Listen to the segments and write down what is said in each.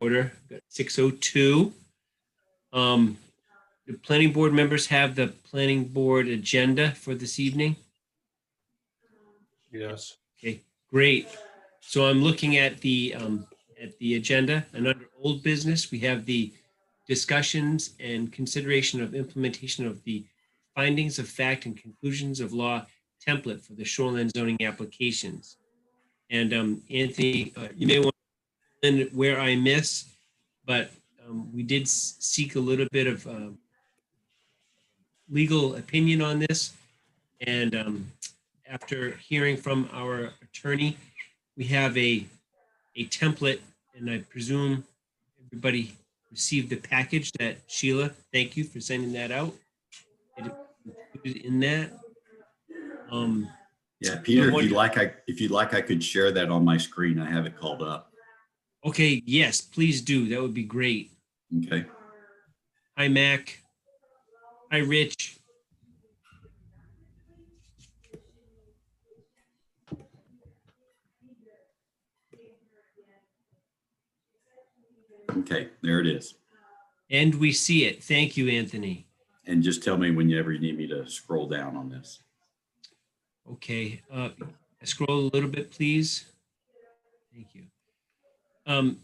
Order 6:02. The planning board members have the planning board agenda for this evening. Yes. Okay, great. So I'm looking at the agenda, and under old business, we have the discussions and consideration of implementation of the findings of fact and conclusions of law template for the shoreline zoning applications. And Anthony, you may want to learn where I miss, but we did seek a little bit of legal opinion on this. And after hearing from our attorney, we have a template, and I presume everybody received the package that Sheila, thank you for sending that out. It included in that. Yeah, Peter, if you'd like, I could share that on my screen. I have it called up. Okay, yes, please do. That would be great. Okay. Hi, Mac. Hi, Rich. Okay, there it is. And we see it. Thank you, Anthony. And just tell me whenever you need me to scroll down on this. Okay, scroll a little bit, please. Thank you.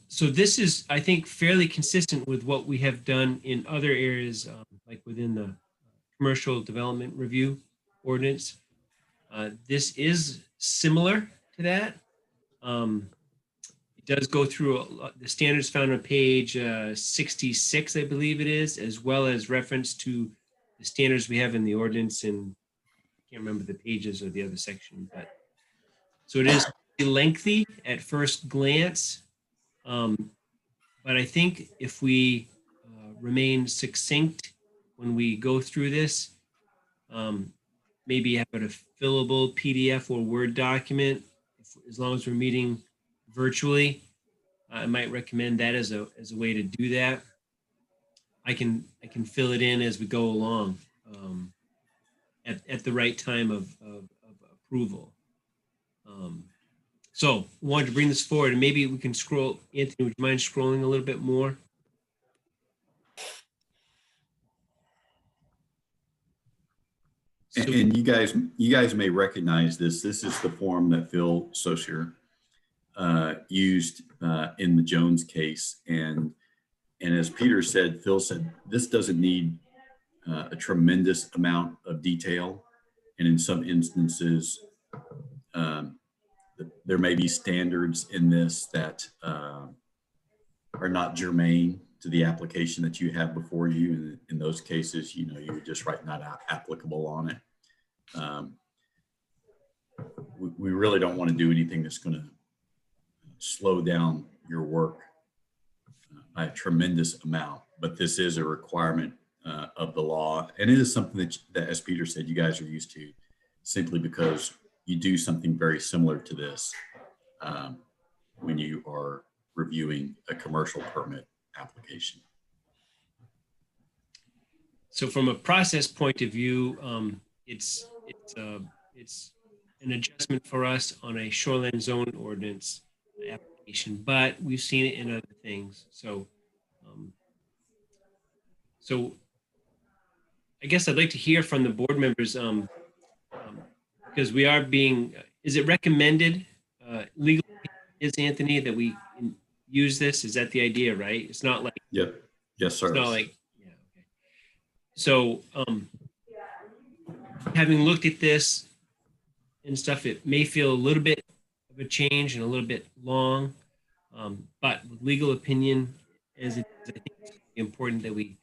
So this is, I think, fairly consistent with what we have done in other areas, like within the commercial development review ordinance. This is similar to that. It does go through the standards found on page 66, I believe it is, as well as reference to the standards we have in the ordinance, and I can't remember the pages of the other section, but so it is lengthy at first glance. But I think if we remain succinct when we go through this, maybe have it a fillable PDF or Word document, as long as we're meeting virtually, I might recommend that as a way to do that. I can fill it in as we go along at the right time of approval. So wanted to bring this forward, and maybe we can scroll. Anthony, would you mind scrolling a little bit more? And you guys may recognize this. This is the form that Phil Saucier used in the Jones case. And as Peter said, Phil said, this doesn't need a tremendous amount of detail. And in some instances, there may be standards in this that are not germane to the application that you have before you. And in those cases, you would just write not applicable on it. We really don't want to do anything that's going to slow down your work by a tremendous amount, but this is a requirement of the law. And it is something that, as Peter said, you guys are used to, simply because you do something very similar to this when you are reviewing a commercial permit application. So from a process point of view, it's an adjustment for us on a shoreline zone ordinance application, but we've seen it in other things. So, so I guess I'd like to hear from the board members, because we are being, is it recommended legal is, Anthony, that we use this? Is that the idea, right? It's not like, Yep. Yes, sir. it's not like, yeah, okay. So having looked at this and stuff, it may feel a little bit of a change and a little bit long, but with legal opinion, as it is, I think it's important that we,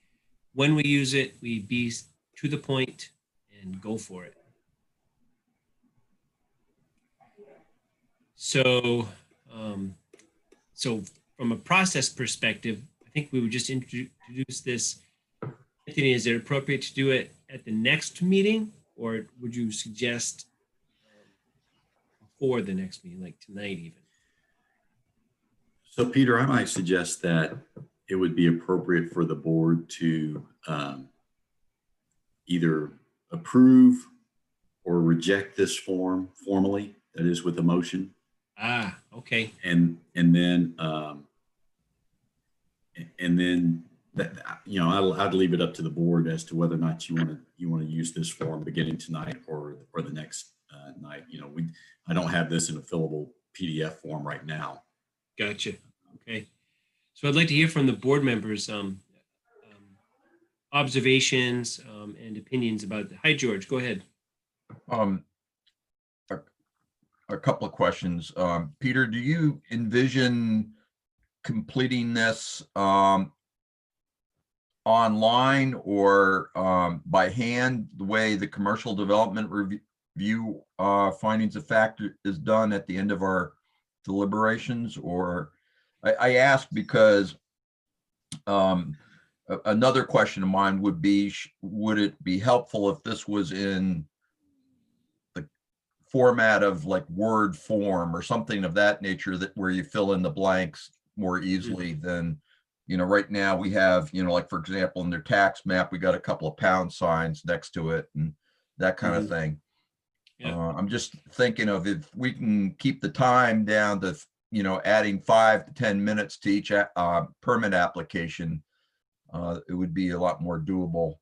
when we use it, we be to the point and go for it. So, so from a process perspective, I think we would just introduce this. Anthony, is it appropriate to do it at the next meeting, or would you suggest before the next meeting, like tonight even? So Peter, I might suggest that it would be appropriate for the board to either approve or reject this form formally, that is with a motion. Ah, okay. And then And then that, I'd leave it up to the board as to whether or not you want to use this form beginning tonight or the next night. I don't have this in a fillable PDF form right now. Gotcha. Okay. So I'd like to hear from the board members, observations and opinions about. Hi, George. Go ahead. A couple of questions. Peter, do you envision completing this online or by hand, the way the commercial development review findings of fact is done at the end of our deliberations? Or I ask because another question of mine would be, would it be helpful if this was in the format of like Word form or something of that nature, that where you fill in the blanks more easily than, right now we have, like for example, in their tax map, we got a couple of pound signs next to it and that kind of thing. Yeah. I'm just thinking of if we can keep the time down to, adding 5 to 10 minutes to each permit application, it would be a lot more doable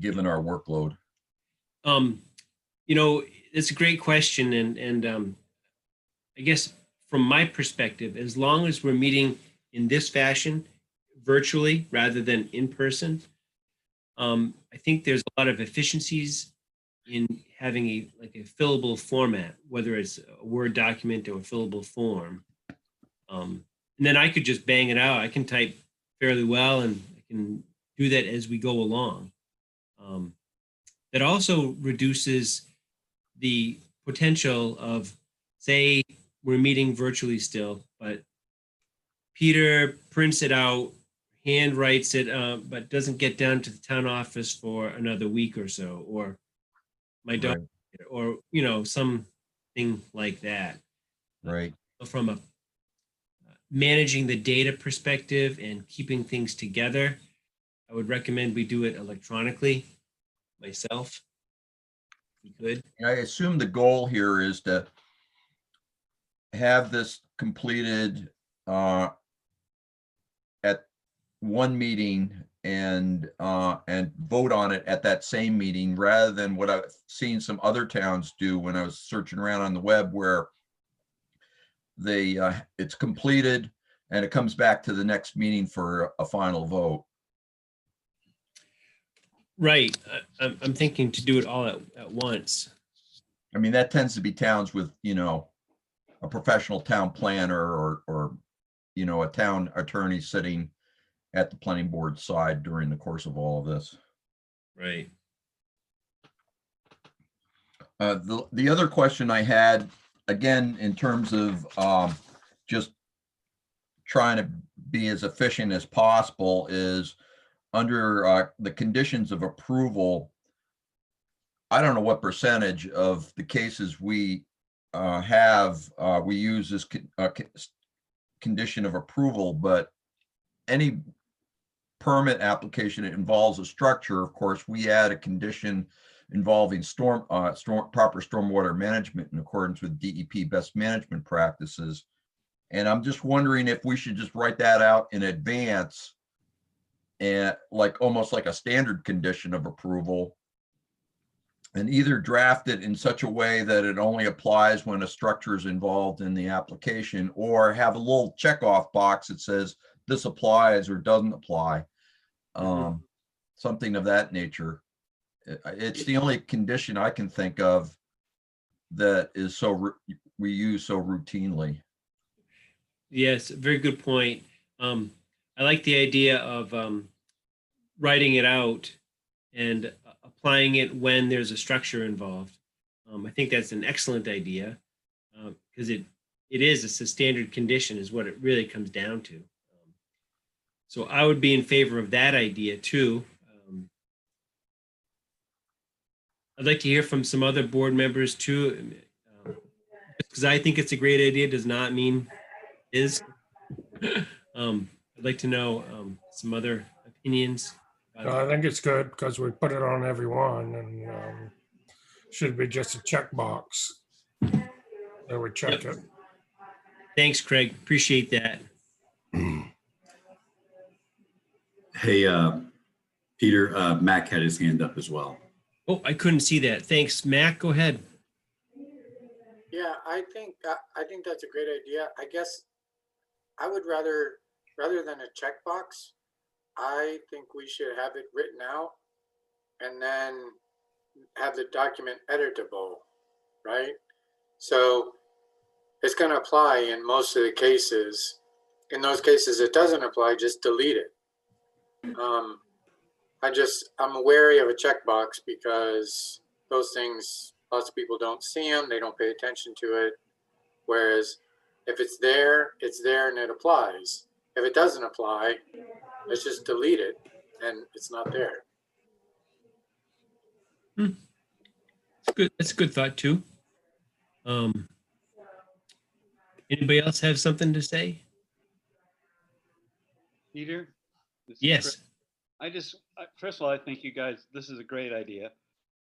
given our workload. It's a great question. And I guess from my perspective, as long as we're meeting in this fashion, virtually rather than in person, I think there's a lot of efficiencies in having a fillable format, whether it's a Word document or a fillable form. And then I could just bang it out. I can type fairly well and I can do that as we go along. That also reduces the potential of, say, we're meeting virtually still, but Peter prints it out, hand writes it, but doesn't get down to the town office for another week or so, or my dog, or something like that. Right. From a managing the data perspective and keeping things together, I would recommend we do it electronically myself. If we could. I assume the goal here is to have this completed at one meeting and vote on it at that same meeting, rather than what I've seen some other towns do when I was searching around on the web, where they it's completed and it comes back to the next meeting for a final vote. Right. I'm thinking to do it all at once. I mean, that tends to be towns with, a professional town planner or a town attorney sitting at the planning board side during the course of all of this. Right. The other question I had, again, in terms of just trying to be as efficient as possible, is under the conditions of approval. I don't know what percentage of the cases we we use as condition of approval, but any permit application that involves a structure, of course, we add a condition involving proper stormwater management in accordance with DEP best management practices. And I'm just wondering if we should just write that out in advance, and almost like a standard condition of approval, and either draft it in such a way that it only applies when a structure is involved in the application, or have a little checkoff box that says this applies or doesn't apply. Something of that nature. It's the only condition I can think of that is we use so routinely. Yes, very good point. I like the idea of writing it out and applying it when there's a structure involved. I think that's an excellent idea, because it's a standard condition is what it really comes down to. So I would be in favor of that idea too. I'd like to hear from some other board members too, because I think it's a great idea does not mean is. I'd like to know some other opinions. I think it's good because we put it on every one, and should be just a checkbox that we check it. Thanks, Craig. Appreciate that. Hey, Peter, Mac had his hand up as well. Oh, I couldn't see that. Thanks, Mac. Go ahead. Yeah, I think that's a great idea. I guess I would rather than a checkbox, I think we should have it written out and then have the document editable, right? So it's going to apply in most of the cases. In those cases it doesn't apply, just delete it. I'm wary of a checkbox because those things, lots of people don't see them, they don't pay attention to it. Whereas if it's there and it applies. If it doesn't apply, let's just delete it and it's not there. Good. That's a good thought too. Anybody else have something to say? Peter? This is Yes. Chris. First of all, I think you guys, this is a great idea.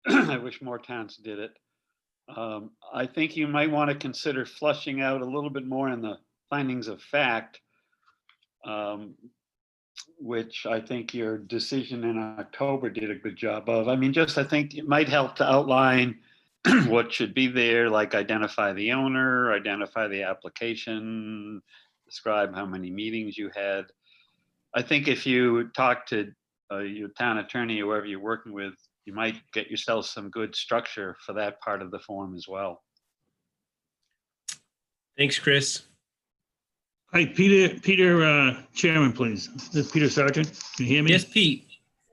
I wish more towns did it. I think you might want to consider flushing out a little bit more in the findings of fact, which I think your decision in October did a good job of. I mean, just I think it might help to outline what should be there, like identify the owner, identify the application, describe how many meetings you had. I think if you talk to your town attorney or whoever you're working with, you might get yourself some good structure for that part of the form as well. Thanks, Chris. Hi, Peter, Chairman, please. This is Peter Sargent. Can you hear me? Yes, Pete.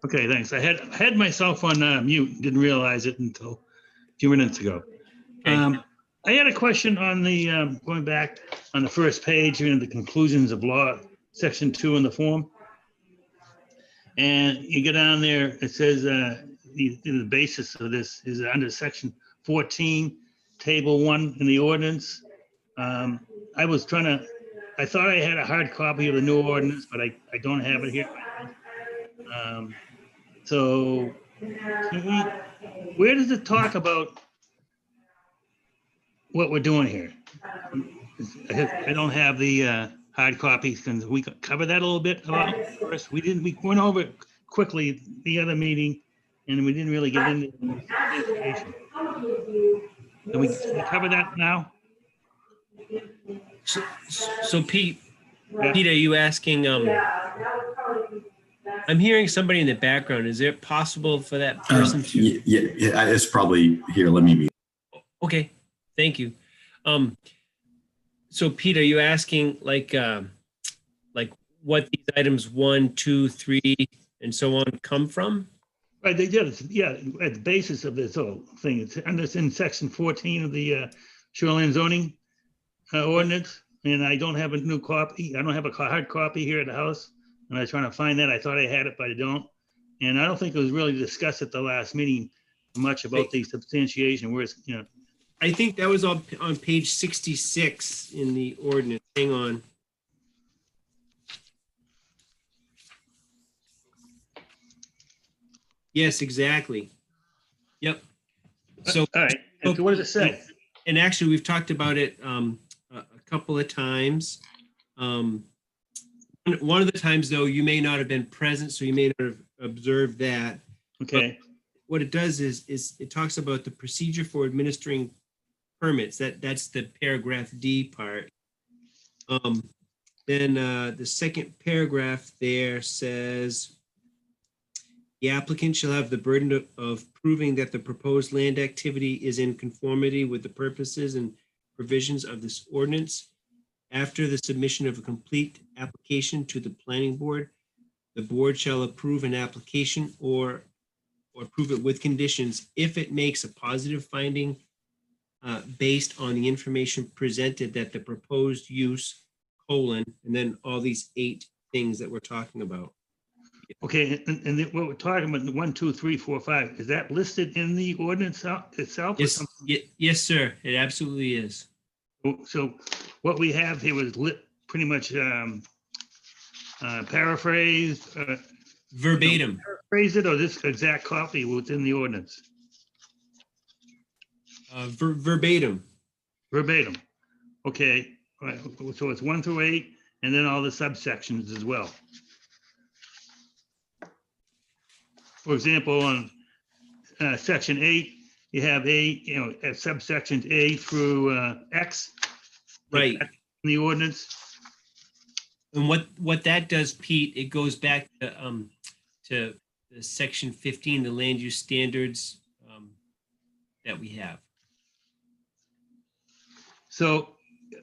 Okay, thanks. I had myself on mute, didn't realize it until a few minutes ago. Okay. I had a question on the, going back on the first page, the conclusions of law, section 2 in the form. And you get down there, it says the basis of this is under section 14, table 1 in the ordinance. I thought I had a hard copy of the new ordinance, but I don't have it here. So where does it talk about what we're doing here? I don't have the hard copies. Can we cover that a little bit about first? We went over it quickly the other meeting and we didn't really get into the information. Can we cover that now? So Pete, are you asking, I'm hearing somebody in the background. Is it possible for that person to? Yeah, it's probably here. Let me mute. Okay, thank you. So Pete, are you asking like what these items 1, 2, 3, and so on come from? Right, yeah, at the basis of this whole thing, it's in section 14 of the shoreline zoning ordinance, and I don't have a new copy. I don't have a hard copy here at the house, and I was trying to find that. I thought I had it, but I don't. And I don't think it was really discussed at the last meeting much about the substantiation, whereas, I think that was on page 66 in the ordinance. Hang on. Yes, exactly. Yep. So, all right, and so what does it say? And actually, we've talked about it a couple of times. One of the times, though, you may not have been present, so you may not have observed that. Okay. But what it does is it talks about the procedure for administering permits. That's the paragraph D part. Then the second paragraph there says, the applicant shall have the burden of proving that the proposed land activity is in conformity with the purposes and provisions of this ordinance. After the submission of a complete application to the planning board, the board shall approve an application or approve it with conditions if it makes a positive finding based on the information presented that the proposed use, and then all these 8 things that we're talking about. Okay, and what we're talking about, the 1, 2, 3, 4, 5, is that listed in the ordinance itself? or Yes, something? yes, sir. It absolutely is. So what we have here was pretty much paraphrased, Verbatim. phrase it, or this exact copy within the ordinance, Verbatim. verbatim. Okay, right. So it's 1 through 8, and then all the subsections as well. for example, on section 8, you have at subsections A through X. like Right. that in the ordinance. And what that does, Pete, it goes back to the section 15, the land use standards that we have. So,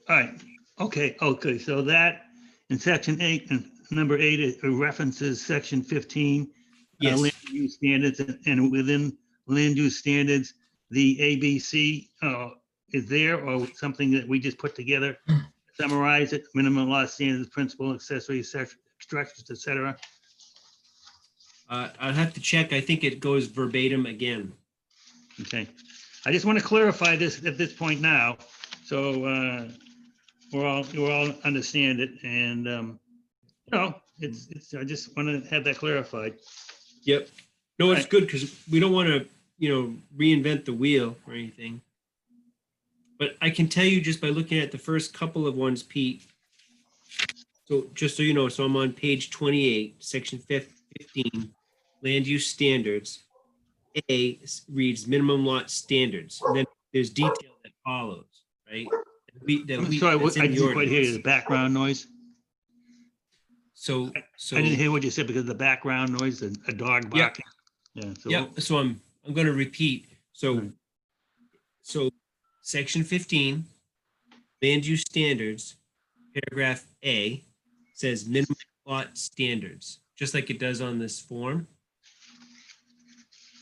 all right, okay, so that in section 8 and number 8, it references section 15. Yes. Land use standards, and within land use standards, the ABC is there, or something that we just put together, summarize it, minimum lot standards, principal, accessory, structures, et cetera. I'll have to check. I think it goes verbatim again. Okay, I just want to clarify this at this point now, so we're all understand it, and it's I just want to have that clarified. Yep. No, it's Right. good because we don't want to, reinvent the wheel or anything. But I can tell you just by looking at the first couple of ones, Pete. So just so you know, so I'm on page 28, section 15, land use standards. A reads minimum lot standards, and then there's detail that follows, right? I'm sorry, that's in I the didn't quite hear ordinance. the background noise. So I didn't hear what you said because of the background noise, a dog Yeah. barking. Yeah. So yeah, so I'm going to repeat. So, Right. so section 15, land use standards, paragraph A says minimum lot standards, just like it does on this form.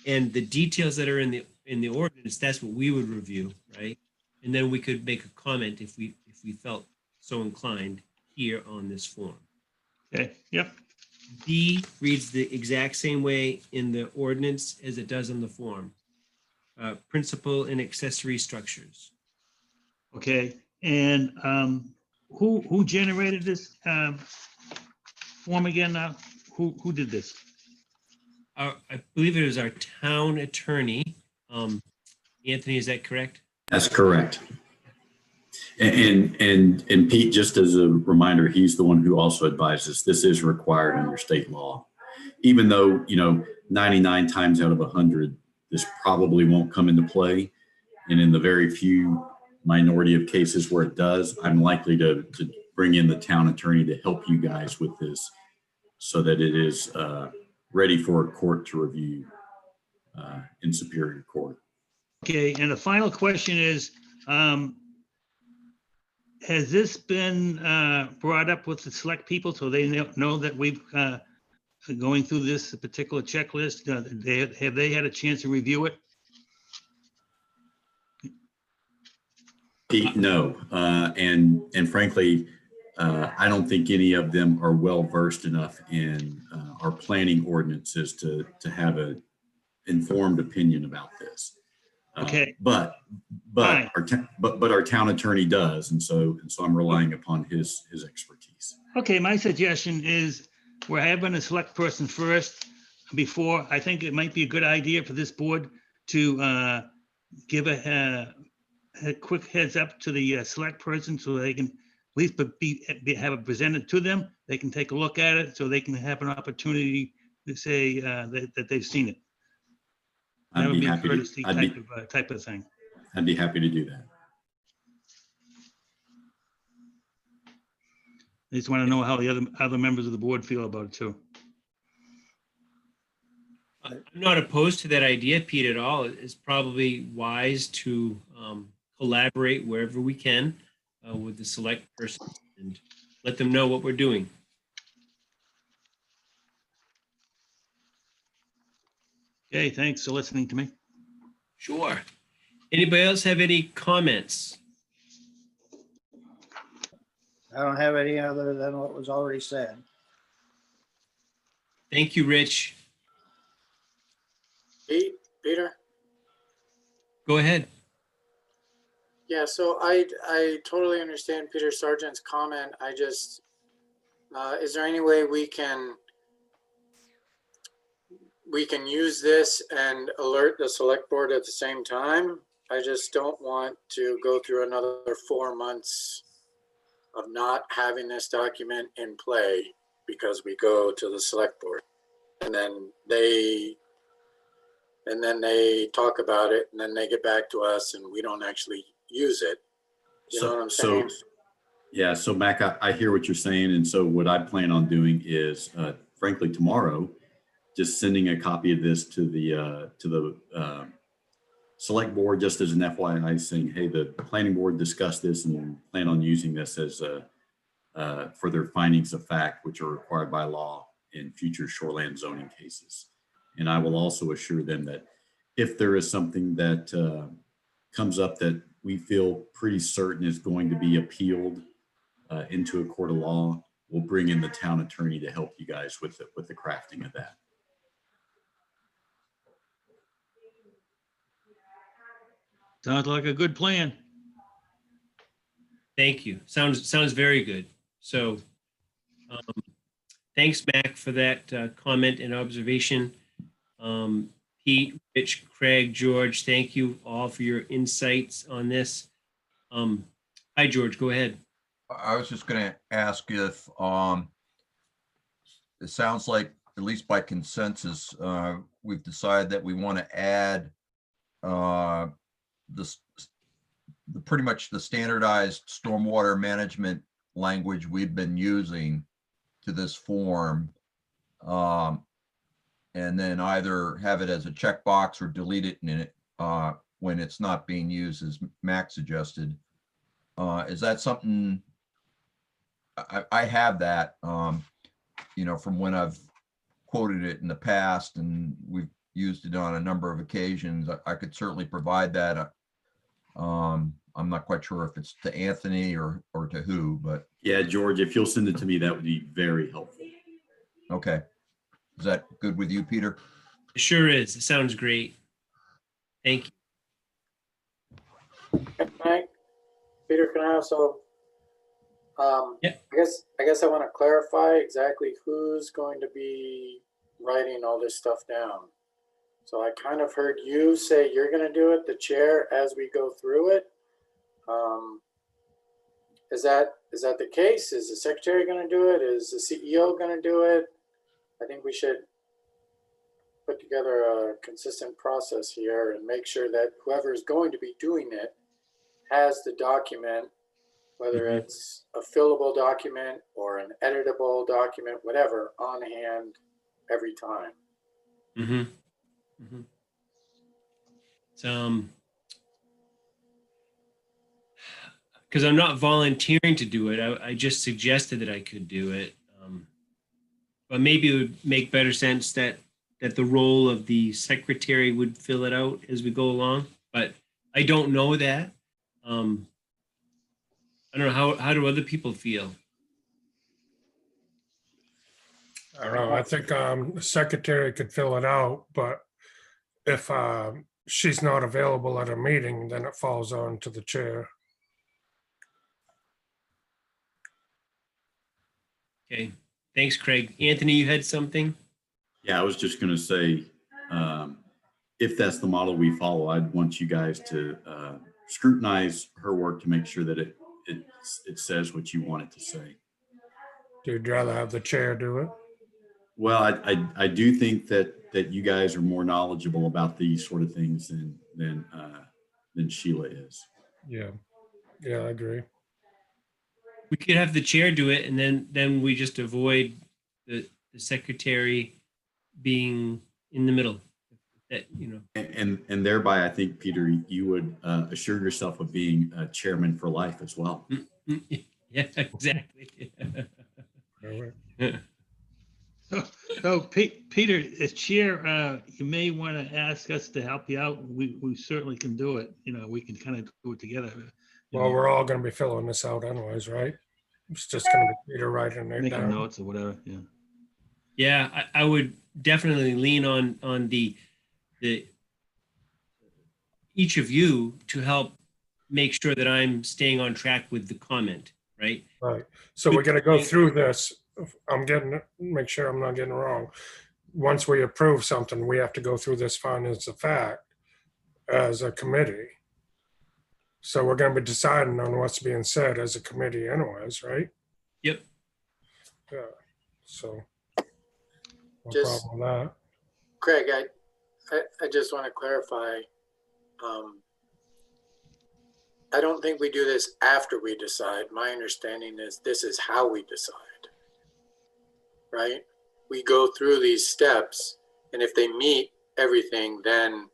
And the details that are in the ordinance, that's what we would review, right? And then we could make a comment if we felt so inclined here on this form. Okay, yep, B reads the exact same way in the ordinance as it does on the form. Principal and accessory structures. okay. And who generated this form again now? Who did this? I believe it was our town attorney. Anthony, is that correct? That's correct. And Pete, just as a reminder, he's the one who also advises this is required under state law. Even though, 99 times out of 100, this probably won't come into play. And in the very few minority of cases where it does, I'm likely to bring in the town attorney to help you guys with this so that it is ready for a court to review in Superior Court. Okay, and the final question is, has this been brought up with the select people so they know that we've going through this particular checklist? Have they had a chance to review it? Pete, no. And frankly, I don't think any of them are well versed enough in our planning ordinances to have an informed opinion about this. Okay. But Fine. our town attorney does, and so I'm relying upon his expertise. Okay, my suggestion is we're having a select person first before. I think it might be a good idea for this board to give a quick heads up to the select person so they can at least have it presented to them. They can take a look at it so they can have an opportunity to say that they've seen it. That I'd would be be a happy courtesy to, type of thing. I'd be happy to do that. I just want to know how the other members of the board feel about it too. I'm not opposed to that idea, Pete, at all. It's probably wise to collaborate wherever we can with the select person and let them know what we're doing. Okay, thanks for listening to me. Sure. Anybody else have any comments? I don't have any other than what was already said. Thank you, Rich. Peter? Go ahead. Yeah, so I totally understand Peter Sargent's comment. I just, is there any way we can use this and alert the select board at the same time? I just don't want to go through another 4 months of not having this document in play because we go to the select board and then they and then they talk about it, and then they get back to us, and we don't actually use it. You know what I'm saying? Yeah, so Mac, I hear what you're saying. And so what I plan on doing is, frankly, tomorrow, just sending a copy of this to the select board, just as an FYI, saying, hey, the planning board discussed this and plan on using this as for their findings of fact, which are required by law in future shoreland zoning cases. And I will also assure them that if there is something that comes up that we feel pretty certain is going to be appealed into a court of law, we'll bring in the town attorney to help you guys with the crafting of that. Sounds like a good plan. Thank you. Sounds very good. So thanks, Mac, for that comment and observation. Pete, Rich, Craig, George, thank you all for your insights on this. Hi, George, go ahead. I was just going to ask if it sounds like, at least by consensus, we've decided that we want to add pretty much the standardized stormwater management language we've been using to this form, and then either have it as a checkbox or delete it in it when it's not being used, as Mac suggested. Is that something? I have that, you know, from when I've quoted it in the past, and we've used it on a number of occasions. I could certainly provide that. I'm not quite sure if it's to Anthony or to who, but Yeah, George, if you'll send it to me, that would be very helpful. okay. Is that good with you, Peter? It sure is. It sounds great. Thank you. Mike, Peter, can I also, Yeah. I guess I want to clarify exactly who's going to be writing all this stuff down. So I kind of heard you say you're going to do it, the chair, as we go through it. Is that the case? Is the secretary going to do it? Is the CEO going to do it? I think we should put together a consistent process here and make sure that whoever is going to be doing it has the document, whether it's a fillable document or an editable document, whatever, on hand every time. Mm-hmm. Mm-hmm. So, because I'm not volunteering to do it, I just suggested that I could do it. But maybe it would make better sense that the role of the secretary would fill it out as we go along. But I don't know that. I don't know, how do other people feel? I don't know. I think the secretary could fill it out, but if she's not available at a meeting, then it falls on to the chair. Okay, thanks, Craig. Anthony, you had something? Yeah, I was just going to say, if that's the model we follow, I'd want you guys to scrutinize her work to make sure that it says what you want it to say. You'd rather have the chair do it? Well, I do think that you guys are more knowledgeable about these sort of things than Sheila is. Yeah, I agree. We could have the chair do it, and then we just avoid the secretary being in the middle. That, you know. And thereby, I think, Peter, you would assure yourself of being a chairman for life as well. Yeah, exactly. So Peter, as chair, you may want to ask us to help you out. We certainly can do it. You know, we can kind of do it together. Well, we're all going to be filling this out anyways, right? It's just going to be Peter writing it Making down. notes or whatever, yeah. Yeah, I would definitely lean on the each of you to help make sure that I'm staying on track with the comment, right? Right. So we're going to go through this. Make sure I'm not getting it wrong. Once we approve something, we have to go through this findings of fact as a committee. So we're going to be deciding on what's being said as a committee anyways, right? Yep. Yeah. So no Just- problem with that. Craig, I just want to clarify. I don't think we do this after we decide. My understanding is this is how we decide. Right? We go through these steps, and if they meet everything, then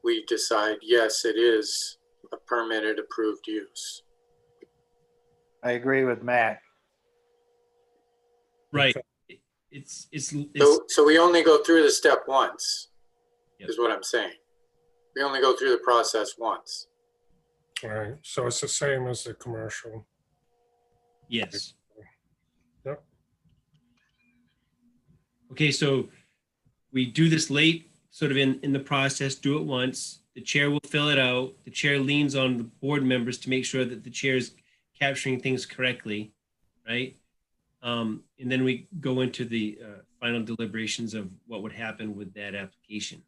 we decide, yes, it is a permitted approved use. I agree with Matt. Right. It's So we only go through the step once, Yep. is what I'm saying. We only go through the process once. All right, so it's the same as the commercial. yes. Yep. Okay, so we do this late, sort of in the process, do it once. The chair will fill it out. The chair leans on the board members to make sure that the chair is capturing things correctly, right? And then we go into the final deliberations of what would happen with that application.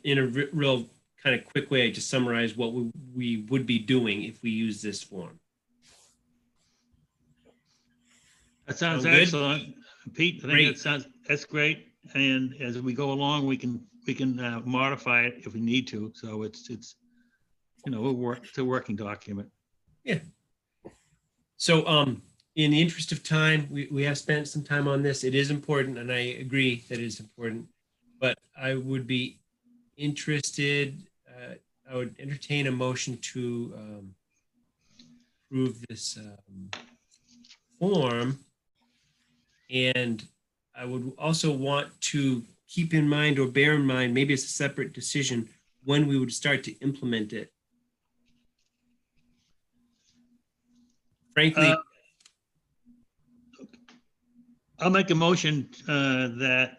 In a real kind of quick way, I just summarize what we would be doing if we use this form. That sounds Sound good? excellent. Pete, I Great. think that's great. And as we go along, we can modify it if we need to. So it's, it's a working document. So in the interest of time, we have spent some time on this. It is important, and I agree that it is important. But I would be interested, I would entertain a motion to approve this form. And I would also want to keep in mind or bear in mind, maybe it's a separate decision, when we would start to implement it. Frankly, I'll make a motion that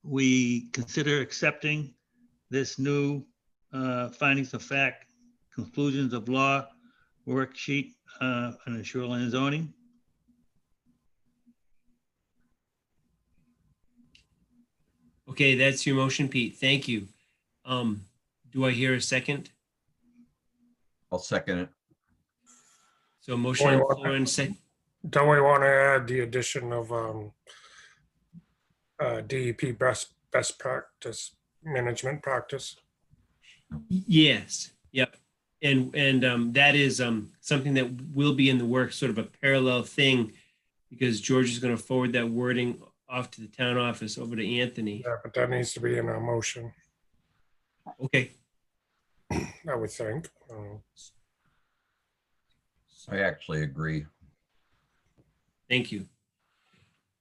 we consider accepting this new findings of fact, conclusions of law worksheet on the shoreline zoning. okay, that's your motion, Pete. Thank you. Do I hear a second? I'll second it. So motion on the Point floor and second. Don't we want to add the addition of DEP best practice, management practice? Yes, yep. And that is something that will be in the works, sort of a parallel thing, because George is going to forward that wording off to the town office over to Anthony. Yeah, but that needs to be in our motion, Okay, I would think. I actually agree. thank you.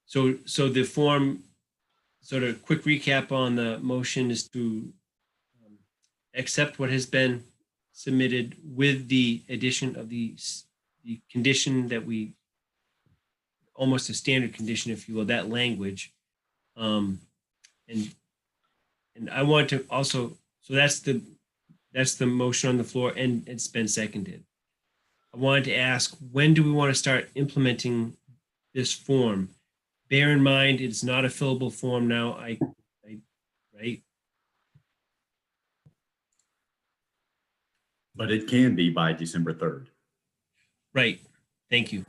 So the form, sort of quick recap on the motion is to accept what has been submitted with the addition of the condition that we, almost a standard condition, if you will, that language. And I want to also, so that's the motion on the floor, and it's been seconded. I wanted to ask, when do we want to start implementing this form? Bear in mind, it's not a fillable form now. Right? But it can be by December 3rd. Right. Thank you.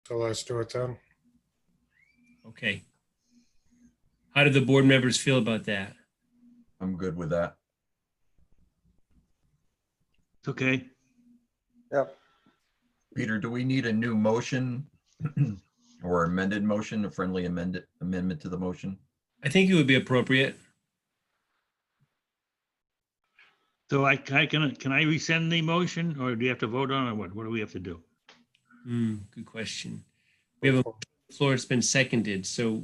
So let's do it then. Okay. How do the board members feel about that? I'm good with that. It's okay. Yep. Peter, do we need a new motion or amended motion, a friendly amendment to the motion? I think it would be appropriate. So can I rescind the motion, or do you have to vote on it? What do we have to do? Good question. We have a floor, it's been seconded, so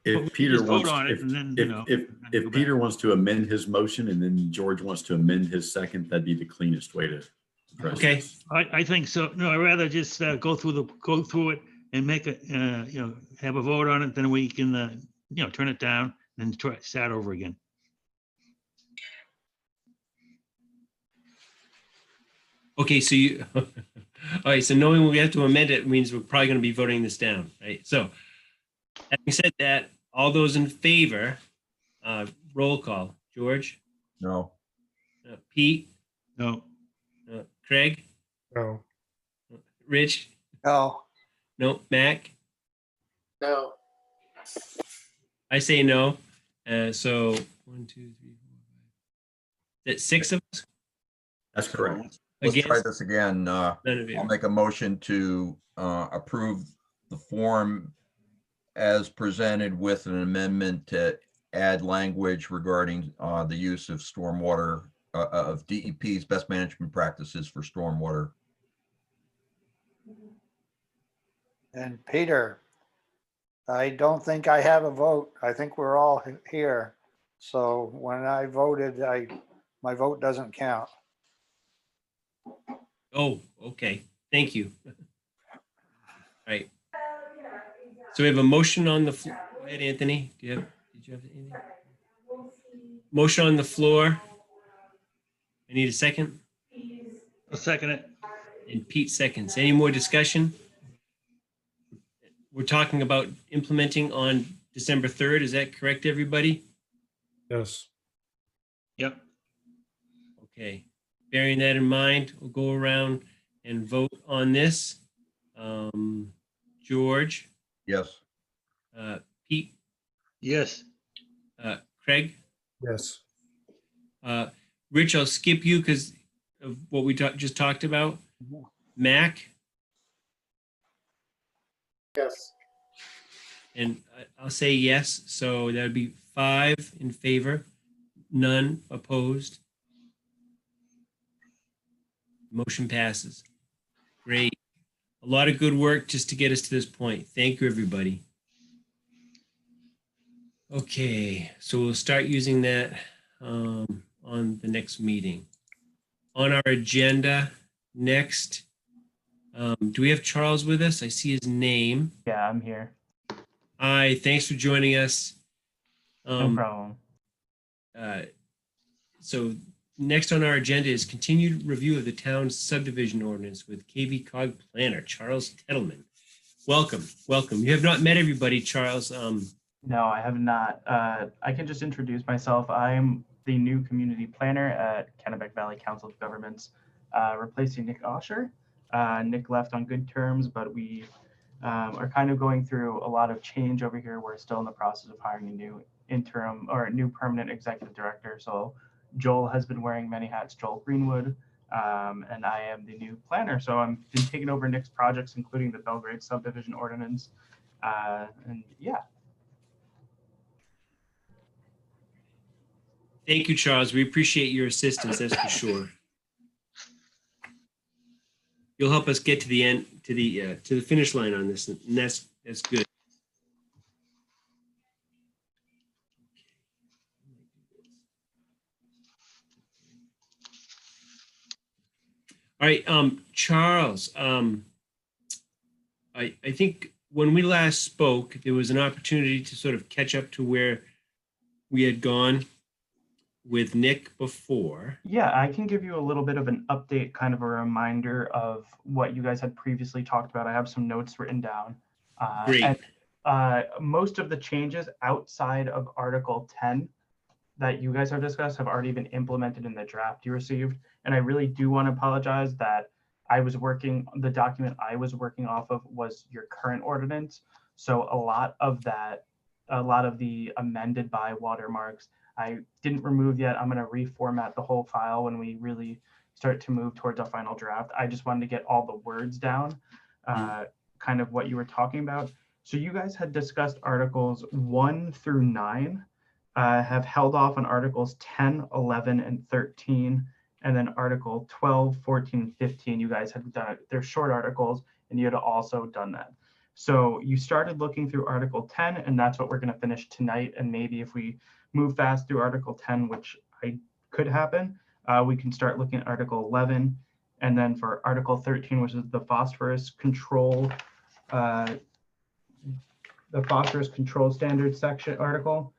If Peter just vote wants, on it if, and then, if, you know, if, and then if go Peter wants to amend his motion and then George wants to amend his second, that'd be the cleanest way to address Okay. this. I think so. No, I'd rather just go through it and make a, have a vote on it, then we can, turn it down and start over again. okay, so you all right, so knowing we have to amend it means we're probably going to be voting this down, right? So having said that, all those in favor, roll call. George, No, Pete, No, Craig, No, Rich? No, No. Mac? No, I say no. So 1, 2, 3, 4, 5. That's 6 of us That's correct. Let's try against. this again. None of you. I'll make a motion to approve the form as presented with an amendment to add language regarding the use of stormwater, of DEP's best management practices for stormwater. and Peter, I don't think I have a vote. I think we're all here. So when I voted, my vote doesn't count. Oh, okay. Thank you. Right. So we have a motion on the floor. Go ahead, Anthony. Did you have anything? Motion on the floor. I need a second. I'll second it. And Pete seconds. Any more discussion? We're talking about implementing on December 3rd. Is that correct, everybody? Yes. Yep. Okay. Bearing that in mind, we'll go around and vote on this. George, Yes. Pete, Yes. Craig, Yes. Rich, I'll skip you because of what we just talked about. Mac, yes, and I'll say yes. So that would be 5 in favor, none opposed. Motion passes. Great. A lot of good work just to get us to this point. Thank you, everybody. Okay, so we'll start using that on the next meeting. On our agenda next, do we have Charles with us? I see his name. Yeah, I'm here. Hi, thanks for joining us. No problem. So next on our agenda is continued review of the town's subdivision ordinance with KV Cog planner, Charles Tettleman. Welcome, welcome. You have not met everybody, Charles. No, I have not. I can just introduce myself. I'm the new community planner at Kennebec Valley Council of Governments, replacing Nick Osher. Nick left on good terms, but we are kind of going through a lot of change over here. We're still in the process of hiring a new interim or a new permanent executive director. So Joel has been wearing many hats, Joel Greenwood, and I am the new planner. So I'm been taking over Nick's projects, including the Belgrade subdivision ordinance. And yeah. Thank you, Charles. We appreciate your assistance, that's for sure. You'll help us get to the end, to the finish line on this, and that's good. All right, Charles, I think when we last spoke, there was an opportunity to sort of catch up to where we had gone with Nick before. Yeah, I can give you a little bit of an update, kind of a reminder of what you guys had previously talked about. I have some notes written down. Great. And, most of the changes outside of Article 10 that you guys have discussed have already been implemented in the draft you received. And I really do want to apologize that the document I was working off of was your current ordinance. So a lot of the amended by watermarks, I didn't remove yet. I'm going to reformat the whole file when we really start to move towards our final draft. I just wanted to get all the words down, kind of what you were talking about. So you guys had discussed Articles 1 through 9, have held off on Articles 10, 11, and 13. And then Article 12, 14, and 15, you guys had done it. They're short articles, and you had also done that. So you started looking through Article 10, and that's what we're going to finish tonight. And maybe if we move fast through Article 10, which could happen, we can start looking at Article 11. And then for Article 13, which is the phosphorus control standards section article.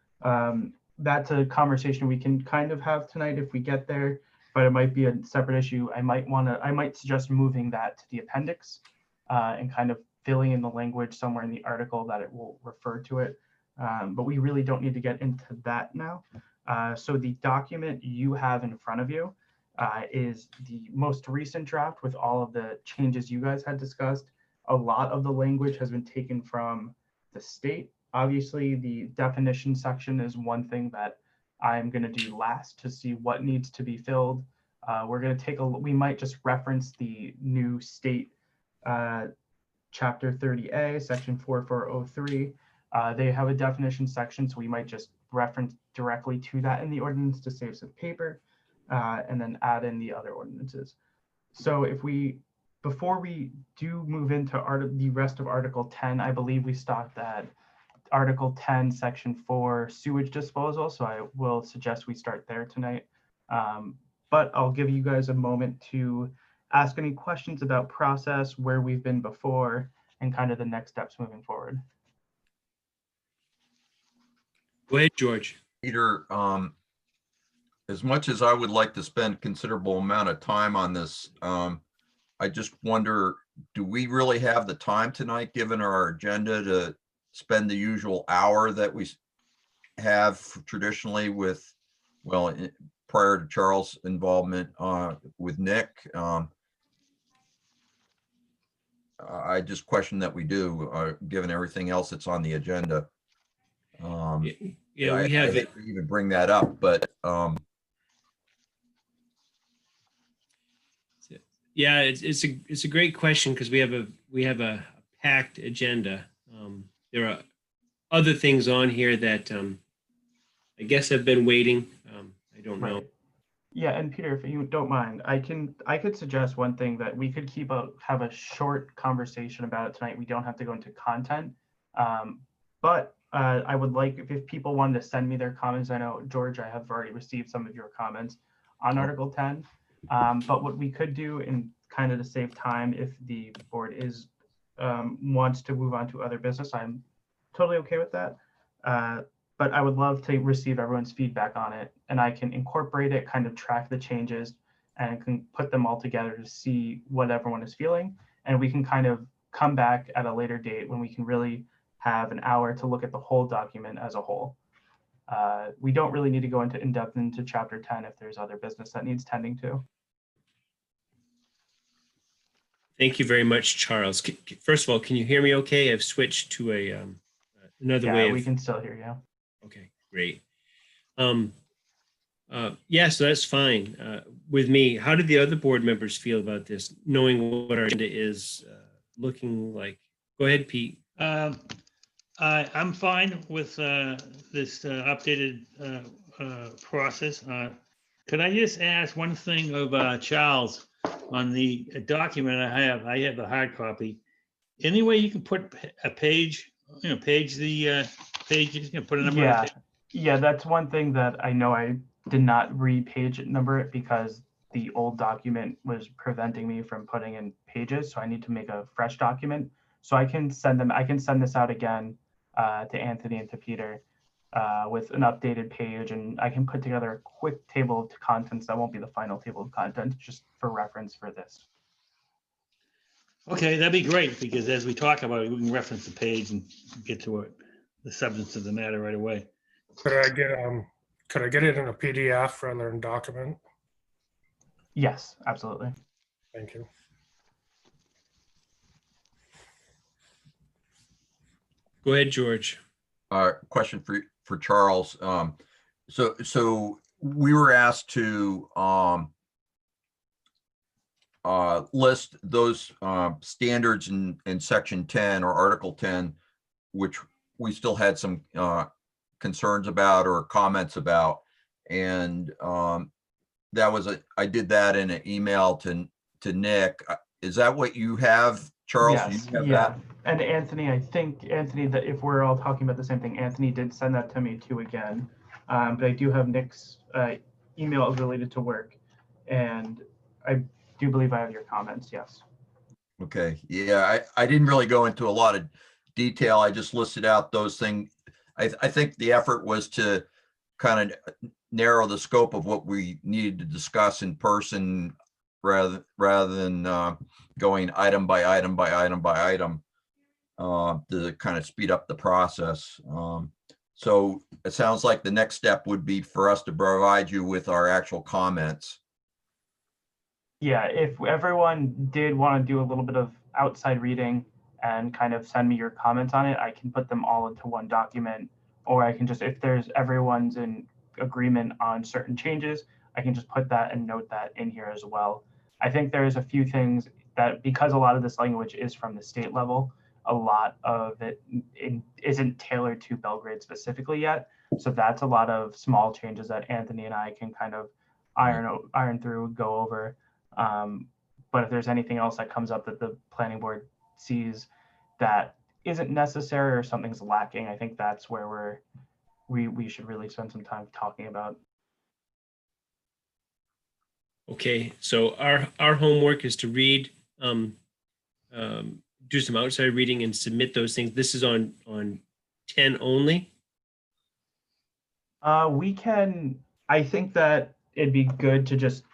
That's a conversation we can kind of have tonight if we get there, but it might be a separate issue. I might suggest moving that to the appendix and kind of filling in the language somewhere in the article that it will refer to it. But we really don't need to get into that now. So the document you have in front of you is the most recent draft with all of the changes you guys had discussed. A lot of the language has been taken from the state. Obviously, the definition section is one thing that I'm going to do last to see what needs to be filled. We're going to we might just reference the new state chapter 30A, section 4403. They have a definition section, so we might just reference directly to that in the ordinance to save some paper, and then add in the other ordinances. So before we do move into the rest of Article 10, I believe we stopped at Article 10, Section 4, sewage disposal. So I will suggest we start there tonight. But I'll give you guys a moment to ask any questions about process, where we've been before, and kind of the next steps moving forward. Go ahead, George. Peter, as much as I would like to spend considerable amount of time on this, I just wonder, do we really have the time tonight, given our agenda, to spend the usual hour that we have traditionally with, well, prior to Charles' involvement with Nick? I just question that we do, given everything else that's on the agenda. Yeah, I we have hate to even bring that up, but yeah, it's a great question, because we have a packed agenda. There are other things on here that I guess have been waiting. I don't know. Right. Yeah, and Peter, if you don't mind, I could suggest one thing that we could have a short conversation about it tonight. We don't have to go into content, but I would like if people wanted to send me their comments. I know, George, I have already received some of your comments on Article 10. But what we could do, in kind of to save time, if the board wants to move on to other business, I'm totally okay with that. But I would love to receive everyone's feedback on it, and I can incorporate it, kind of track the changes, and can put them all together to see what everyone is feeling. And we can kind of come back at a later date when we can really have an hour to look at the whole document as a whole. We don't really need to go in depth into chapter 10 if there's other business that needs tending to. Thank you very much, Charles. First of all, can you hear me okay? I've switched to another way Yeah, we of. can still hear you. Okay, great. Yeah, so that's fine with me. How did the other board members feel about this, knowing what our agenda is looking like? Go ahead, Pete. I'm fine with this updated process. Could I just ask one thing of Charles on the document I have? I have the hard copy. Any way you can put a page, page the pages, put a number? Yeah, yeah, that's one thing that I know I did not re-page number it because the old document was preventing me from putting in pages. So I need to make a fresh document. So I can send this out again to Anthony and to Peter with an updated page, and I can put together a quick table of contents that won't be the final table of contents, just for reference for this. Okay, that'd be great, because as we talk about it, we can reference the page and get to it, the substance of the matter right away. Could I get it in a PDF rather than document? Yes, absolutely. Thank you. Go ahead, George. Question for Charles. So we were asked to list those standards in section 10 or article 10, which we still had some concerns about or comments about. And that was I did that in an email to Nick. Is that what you have, Charles? Yes, You have yeah. that? And Anthony, I think, Anthony, that if we're all talking about the same thing, Anthony did send that to me too again. But I do have Nick's email related to work. And I do believe I have your comments, yes. Okay, yeah, I didn't really go into a lot of detail. I just listed out those things. I think the effort was to kind of narrow the scope of what we needed to discuss in person rather than going item by item by item by item to kind of speed up the process. So it sounds like the next step would be for us to provide you with our actual comments. Yeah, if everyone did want to do a little bit of outside reading and kind of send me your comments on it, I can put them all into one document. Or I can just, if there's everyone's in agreement on certain changes, I can just put that and note that in here as well. I think there's a few things that, because a lot of this language is from the state level, a lot of it isn't tailored to Belgrade specifically yet. So that's a lot of small changes that Anthony and I can kind of iron through, go over. But if there's anything else that comes up that the planning board sees that isn't necessary or something's lacking, I think that's where we should really spend some time talking about. Okay, so our homework is to read, do some outside reading and submit those things. This is on 10 only. We can, I think that it'd be good to just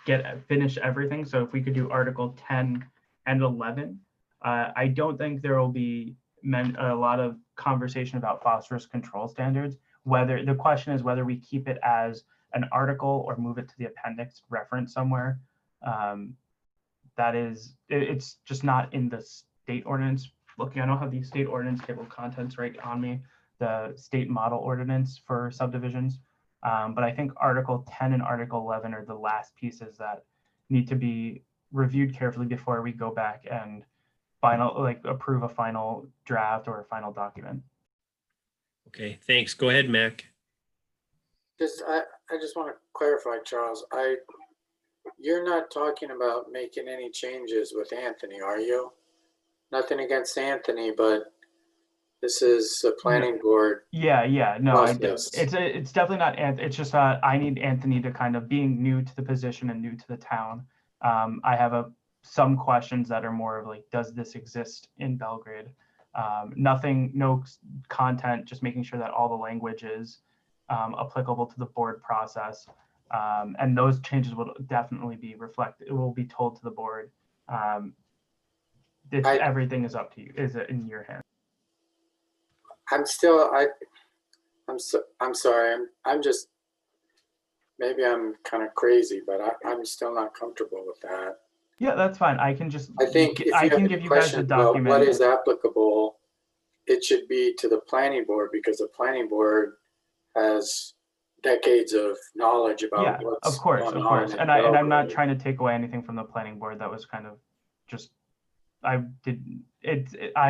finish everything. So if we could do Article 10 and 11, I don't think there will be a lot of conversation about phosphorus control standards. Whether the question is whether we keep it as an article or move it to the appendix reference somewhere. That is, it's just not in the state ordinance. Looking, I don't have the state ordinance table of contents right on me, the state model ordinance for subdivisions. But I think Article 10 and Article 11 are the last pieces that need to be reviewed carefully before we go back and approve a final draft or a final document. Okay, thanks. Go ahead, Mac. I just want to clarify, Charles, you're not talking about making any changes with Anthony, are you? Nothing against Anthony, but this is a planning board. Yeah, no, process. it's definitely not Anthony. It's just I need Anthony to kind of, being new to the position and new to the town. I have some questions that are more of like, does this exist in Belgrade? Nothing, no content, just making sure that all the language is applicable to the board process. And those changes will definitely be reflected. It will be told to the board. Everything is up to you, is in your hands. I'm sorry. I'm just, maybe I'm kind of crazy, but I'm still not comfortable with that. Yeah, that's fine. I can just, I think if I you can have give any you guys the questions about document. what is applicable, it should be to the planning board, because the planning board has decades of knowledge about Yeah, what's of course. going on. And I'm not trying to take away anything from the planning board. That was kind of just, I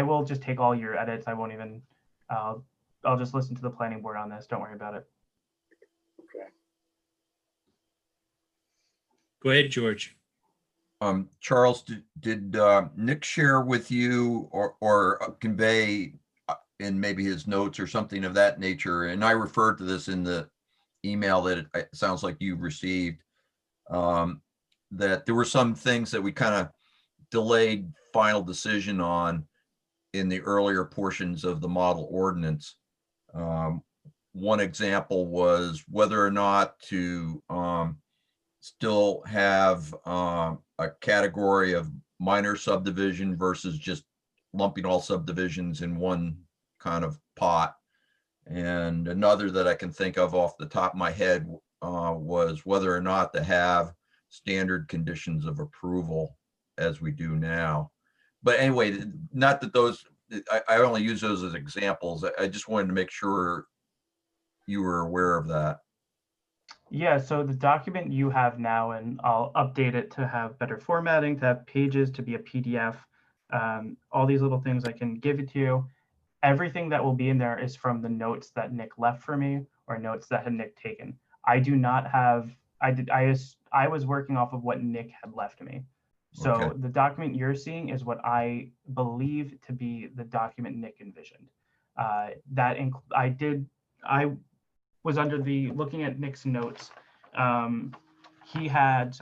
will just take all your edits. I won't even, I'll just listen to the planning board on this. Don't worry about it. Okay. Go ahead, George. Charles, did Nick share with you or convey in maybe his notes or something of that nature? And I referred to this in the email that it sounds like you received, that there were some things that we kind of delayed final decision on in the earlier portions of the model ordinance. One example was whether or not to still have a category of minor subdivision versus just lumping all subdivisions in one kind of pot. And another that I can think of off the top of my head was whether or not to have standard conditions of approval as we do now. But anyway, not that those, I only use those as examples. I just wanted to make sure you were aware of that. Yeah, so the document you have now, and I'll update it to have better formatting, to have pages, to be a PDF, all these little things I can give it to you. Everything that will be in there is from the notes that Nick left for me, or notes that had Nick taken. I do not have, I was working off of what Nick had left me. So Okay. the document you're seeing is what I believe to be the document Nick envisioned. I was under the, looking at Nick's notes. He had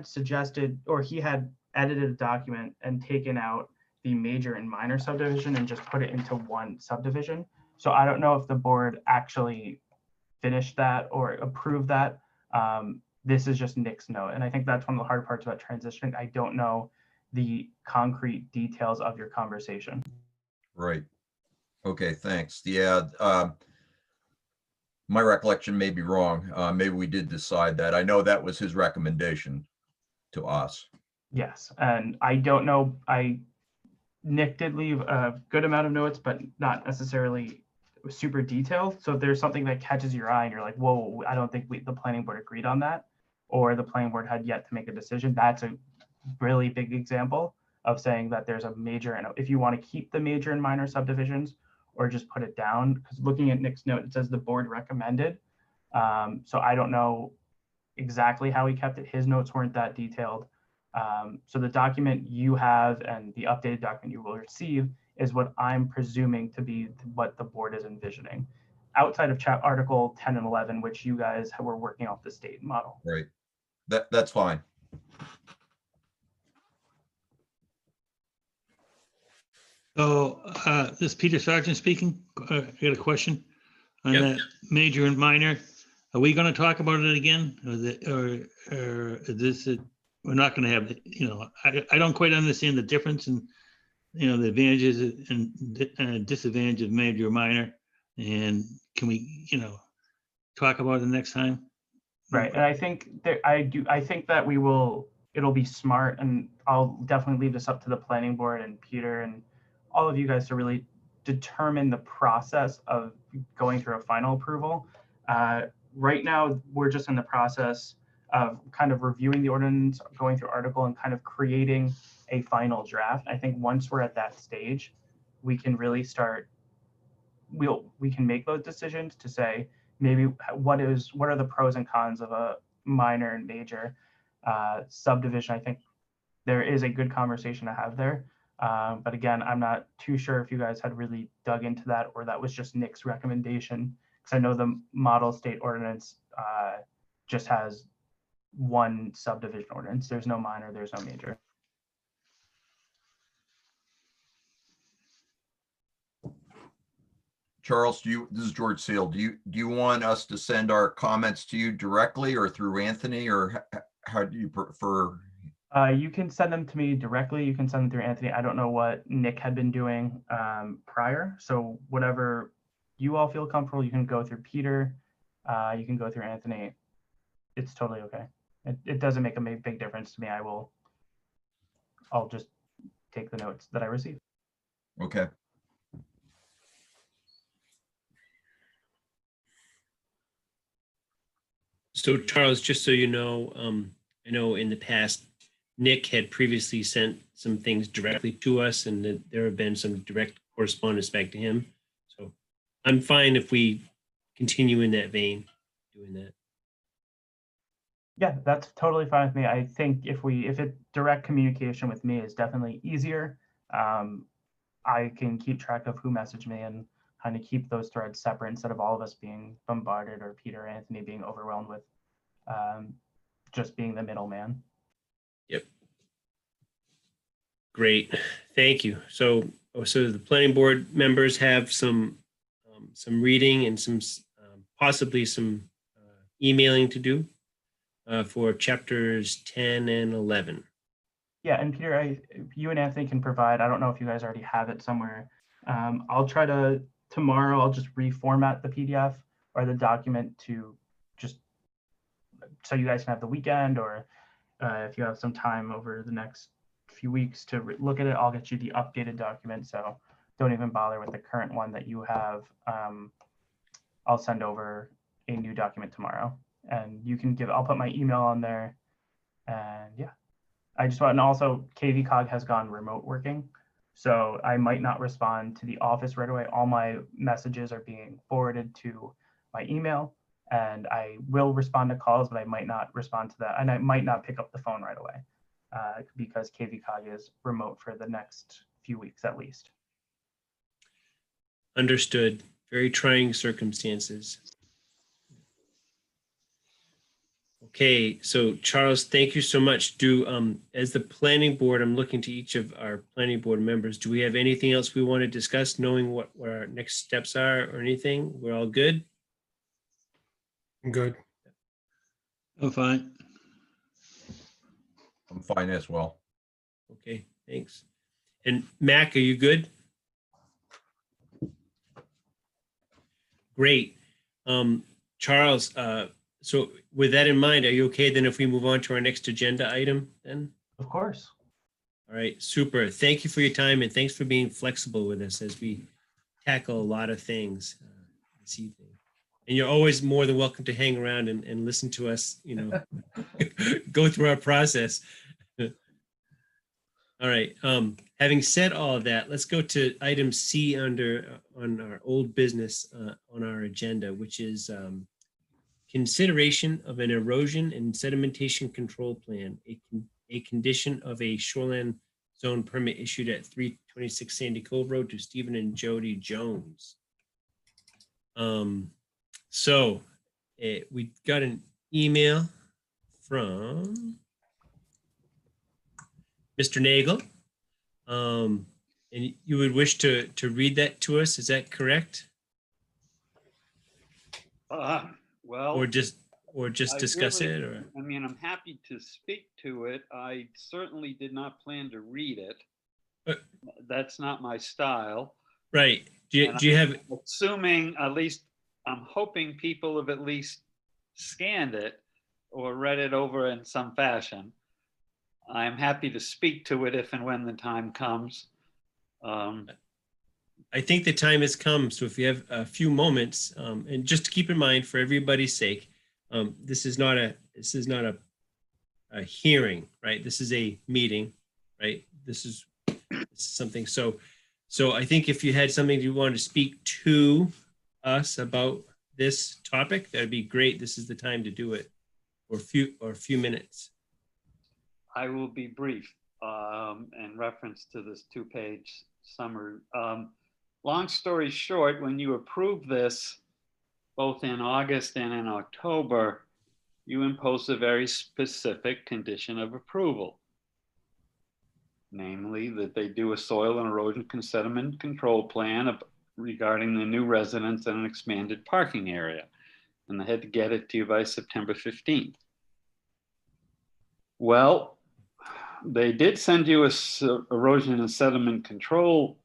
suggested, or he had edited a document and taken out the major and minor subdivision and just put it into one subdivision. So I don't know if the board actually finished that or approved that. This is just Nick's note. And I think that's one of the hard parts about transitioning. I don't know the concrete details of your conversation. Right. Okay, thanks. Yeah. My recollection may be wrong. Maybe we did decide that. I know that was his recommendation. to us. Yes, and I don't know, Nick did leave a good amount of notes, but not necessarily super detailed. So if there's something that catches your eye and you're like, whoa, I don't think the planning board agreed on that, or the planning board had yet to make a decision, that's a really big example of saying that there's a major, and if you want to keep the major and minor subdivisions or just put it down, because looking at Nick's note, it says the board recommended. So I don't know exactly how he kept it. His notes weren't that detailed. So the document you have and the updated document you will receive is what I'm presuming to be what the board is envisioning, outside of Article 10 and 11, which you guys were working off the state model. Right. That's fine. So this is Peter Sargent speaking. I got a question on Yep. that major and minor. Are we going to talk about it again? Or is this, we're not going to have, I don't quite understand the difference in, the advantages and disadvantages of major or minor. And can we, talk about it next time? Right, and I think I think that it'll be smart, and I'll definitely leave this up to the planning board and Peter and all of you guys to really determine the process of going through a final approval. Right now, we're just in the process of kind of reviewing the ordinance, going through article, and kind of creating a final draft. I think once we're at that stage, we can really start, we can make those decisions to say, maybe what are the pros and cons of a minor and major subdivision. I think there is a good conversation to have there. But again, I'm not too sure if you guys had really dug into that, or that was just Nick's recommendation. Because I know the model state ordinance just has one subdivision ordinance. There's no minor, there's no major. Charles, this is George Seal. Do you want us to send our comments to you directly or through Anthony, or how do you prefer? You can send them to me directly. You can send them through Anthony. I don't know what Nick had been doing prior. So whatever you all feel comfortable, you can go through Peter. You can go through Anthony. It's totally okay. It doesn't make a big difference to me. I'll just take the notes that I receive. Okay. So Charles, just so you know, I know in the past, Nick had previously sent some things directly to us, and that there have been some direct correspondence back to him. So I'm fine if we continue in that vein, doing that. Yeah, that's totally fine with me. I think if direct communication with me is definitely easier, I can keep track of who messaged me and kind of keep those threads separate instead of all of us being bombarded, or Peter or Anthony being overwhelmed with just being the middleman. Yep. Great, thank you. So the planning board members have some reading and some possibly some emailing to do for chapters 10 and 11. Yeah, and Peter, you and Anthony can provide, I don't know if you guys already have it somewhere. I'll try to, tomorrow, I'll just reformat the PDF or the document to just, so you guys can have the weekend, or if you have some time over the next few weeks to look at it, I'll get you the updated document. So don't even bother with the current one that you have. I'll send over a new document tomorrow, and you can I'll put my email on there. And yeah, I just want, and also KVCog has gone remote working, so I might not respond to the office right away. All my messages are being forwarded to my email, and I will respond to calls, but I might not respond to that. And I might not pick up the phone right away because KVCog is remote for the next few weeks at least. Understood. Very trying circumstances. Okay, so Charles, thank you so much. As the planning board, I'm looking to each of our planning board members. Do we have anything else we want to discuss, knowing what our next steps are or anything? We're all good? Good. I'm fine. I'm fine as well. Okay, thanks. And Mac, are you good? Great. Charles, So with that in mind, are you okay then if we move on to our next agenda item then? Of course. All right, super. Thank you for your time and thanks for being flexible with us as we tackle a lot of things this evening. And you're always more than welcome to hang around and listen to us, go through our process. All right. Having said all of that, let's go to item C on our old business on our agenda, which is consideration of an erosion and sedimentation control plan, a condition of a shoreline zone permit issued at 326 Sandy Cove Road to Stephen and Jody Jones. So we got an email from Mr. Nagel. And you would wish to read that to us, is that correct? Well. Or just I discuss really- it, or? I mean, I'm happy to speak to it. I certainly did not plan to read it. That's not my style. Right. Do you have, Assuming, at least, I'm hoping people have at least scanned it or read it over in some fashion. I'm happy to speak to it if and when the time comes. I think the time has come. So if you have a few moments, and just to keep in mind for everybody's sake, this is not a hearing, right? This is a meeting, right? This is something. So I think if you had something you wanted to speak to us about this topic, that'd be great. This is the time to do it, or a few minutes. I will be brief in reference to this 2-page summary. Long story short, when you approved this, both in August and in October, you imposed a very specific condition of approval. Namely, that they do a soil and erosion sediment control plan regarding the new residence and an expanded parking area. And they had to get it to you by September 15th. Well, they did send you a erosion and sediment control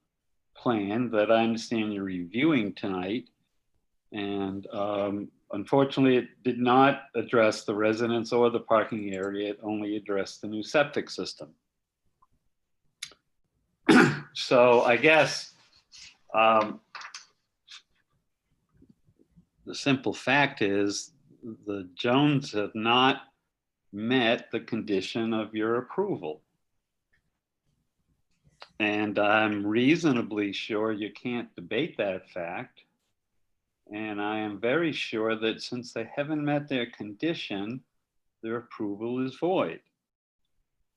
plan that I understand you're reviewing tonight. And unfortunately, it did not address the residence or the parking area. It only addressed the new septic system. So I guess the simple fact is the Jones have not met the condition of your approval. And I'm reasonably sure you can't debate that fact. And I am very sure that since they haven't met their condition, their approval is void.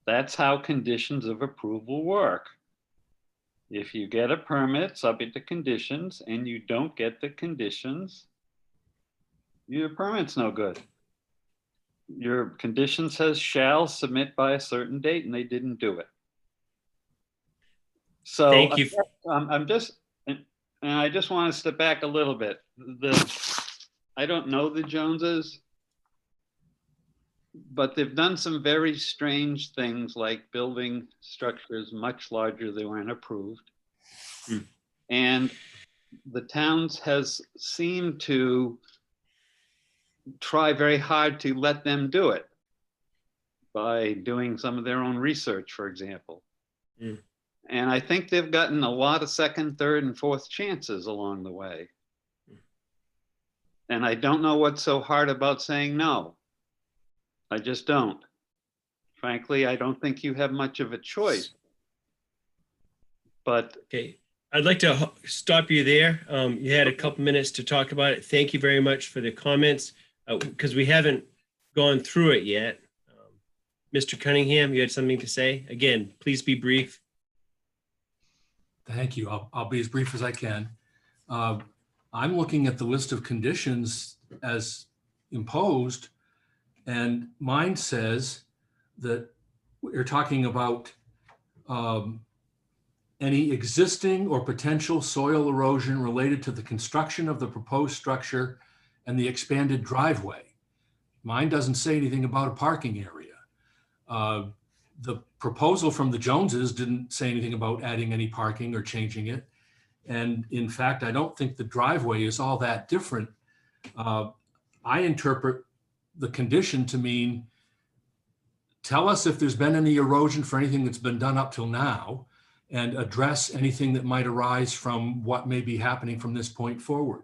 That's how conditions of approval work. If you get a permit subject to conditions and you don't get the conditions, your permit's no good. Your condition says shall submit by a certain date and they didn't do it. So Thank you. And I just want to step back a little bit. I don't know the Joneses, but they've done some very strange things like building structures much larger than when approved. And the towns has seemed to try very hard to let them do it by doing some of their own research, for example. And I think they've gotten a lot of second, third, and fourth chances along the way. And I don't know what's so hard about saying no. I just don't. Frankly, I don't think you have much of a choice. But Okay, I'd like to stop you there. You had a couple minutes to talk about it. Thank you very much for the comments, because we haven't gone through it yet. Mr. Cunningham, you had something to say? Again, please be brief. Thank you. I'll be as brief as I can. I'm looking at the list of conditions as imposed, and mine says that we're talking about any existing or potential soil erosion related to the construction of the proposed structure and the expanded driveway. Mine doesn't say anything about a parking area. The proposal from the Joneses didn't say anything about adding any parking or changing it. And in fact, I don't think the driveway is all that different. I interpret the condition to mean, tell us if there's been any erosion for anything that's been done up till now, and address anything that might arise from what may be happening from this point forward.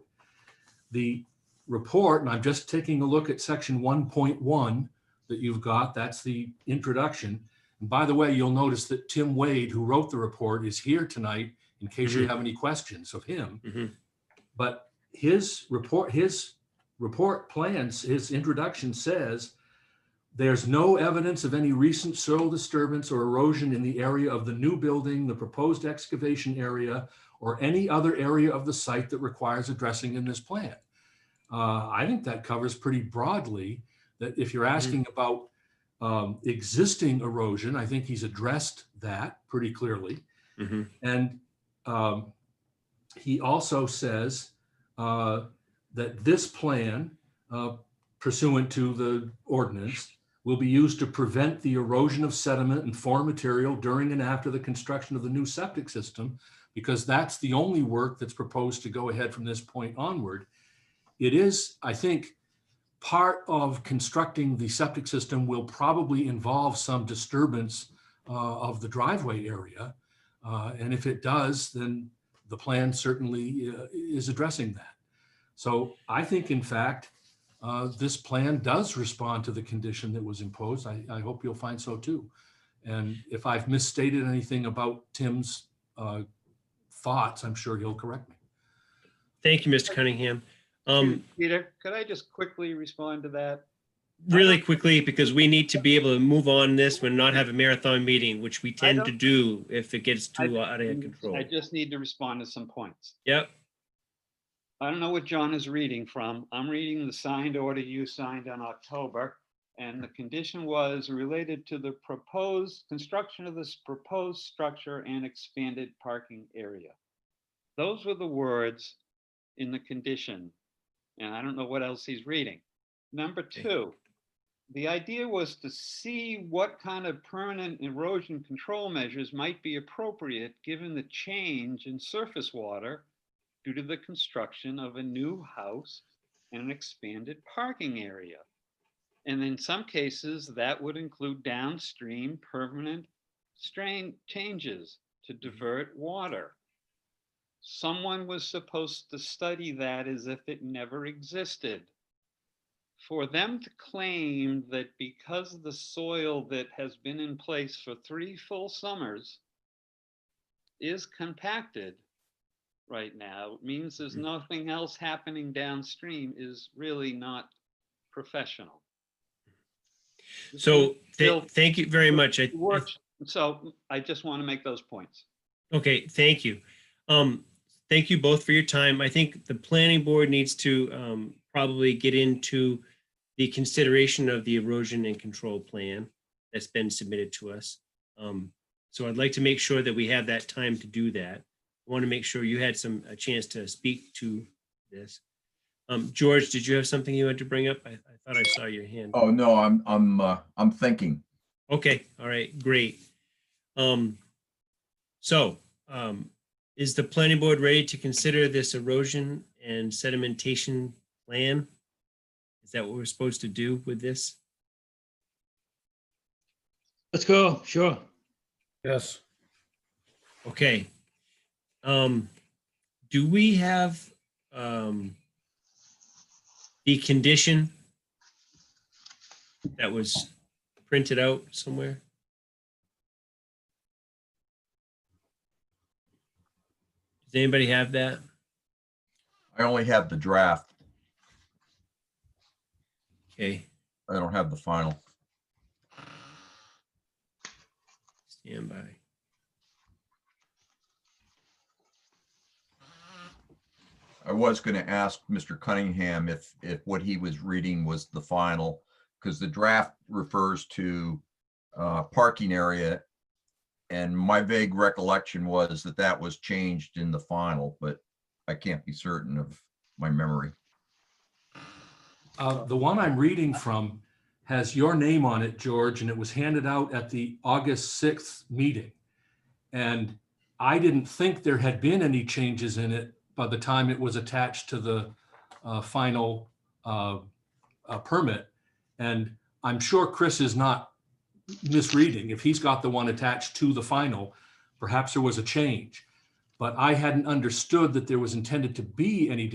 The report, and I'm just taking a look at section 1.1 that you've got, that's the introduction. And by the way, you'll notice that Tim Wade, who wrote the report, is here tonight in case you have any questions of him. But his report plans, his introduction says, there's no evidence of any recent soil disturbance or erosion in the area of the new building, the proposed excavation area, or any other area of the site that requires addressing in this plan. I think that covers pretty broadly that if you're asking about existing erosion, I think he's addressed that pretty clearly. And he also says that this plan, pursuant to the ordinance, will be used to prevent the erosion of sediment and foreign material during and after the construction of the new septic system, because that's the only work that's proposed to go ahead from this point onward. It is, I think, part of constructing the septic system will probably involve some disturbance of the driveway area. And if it does, then the plan certainly is addressing that. So I think, in fact, this plan does respond to the condition that was imposed. I hope you'll find so too. And if I've misstated anything about Tim's thoughts, I'm sure he'll correct me. Thank you, Mr. Cunningham. Peter, could I just quickly respond to that? Really quickly, because we need to be able to move on this and not have a marathon meeting, which we tend to do if it gets too out of control. I just need to respond to some points. Yep. I don't know what John is reading from. I'm reading the signed order you signed in October, and the condition was related to the proposed construction of this proposed structure and expanded parking area. Those were the words in the condition, and I don't know what else he's reading. Number two, the idea was to see what kind of permanent erosion control measures might be appropriate given the change in surface water due to the construction of a new house and an expanded parking area. And in some cases, that would include downstream permanent strain changes to divert water. Someone was supposed to study that as if it never existed. For them to claim that because the soil that has been in place for 3 full summers is compacted right now, it means there's nothing else happening downstream, is really not professional. So thank you very much. So I just want to make those points. Okay, thank you. Thank you both for your time. I think the planning board needs to probably get into the consideration of the erosion and control plan that's been submitted to us. So I'd like to make sure that we have that time to do that. I want to make sure you had a chance to speak to this. George, did you have something you had to bring up? I thought I saw your hand. Oh, no, I'm thinking. Okay, all right, great. Is the planning board ready to consider this erosion and sedimentation plan? Is that what we're supposed to do with this? Let's go, sure. Yes. Okay. Do we have the condition that was printed out somewhere? Does anybody have that? I only have the draft. Okay, I don't have the final. stand by. I was going to ask Mr. Cunningham if what he was reading was the final, because the draft refers to parking area. And my vague recollection was that that was changed in the final, but I can't be certain of my memory. The one I'm reading from has your name on it, George, and it was handed out at the August 6th meeting. And I didn't think there had been any changes in it by the time it was attached to the final permit. And I'm sure Chris is not misreading. If he's got the one attached to the final, perhaps there was a change. But I hadn't understood that there was intended to be any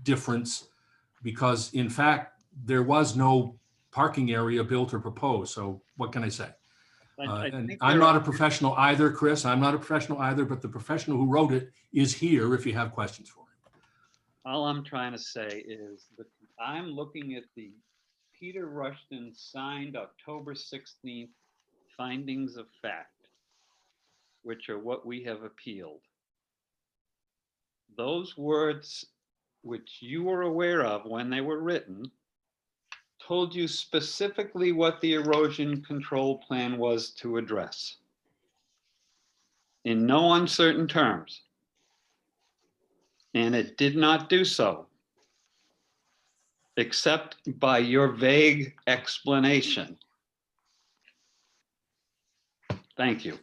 difference, because in fact, there was no parking area built or proposed. So what can I say? And I'm not a professional either, Chris. I'm not a professional either, but the professional who wrote it is here if you have questions for him. All I'm trying to say is that I'm looking at the Peter Rushton signed October 16th findings of fact, which are what we have appealed. Those words, which you were aware of when they were written, told you specifically what the erosion control plan was to address. In no uncertain terms. And it did not do so, except by your vague explanation. Thank you.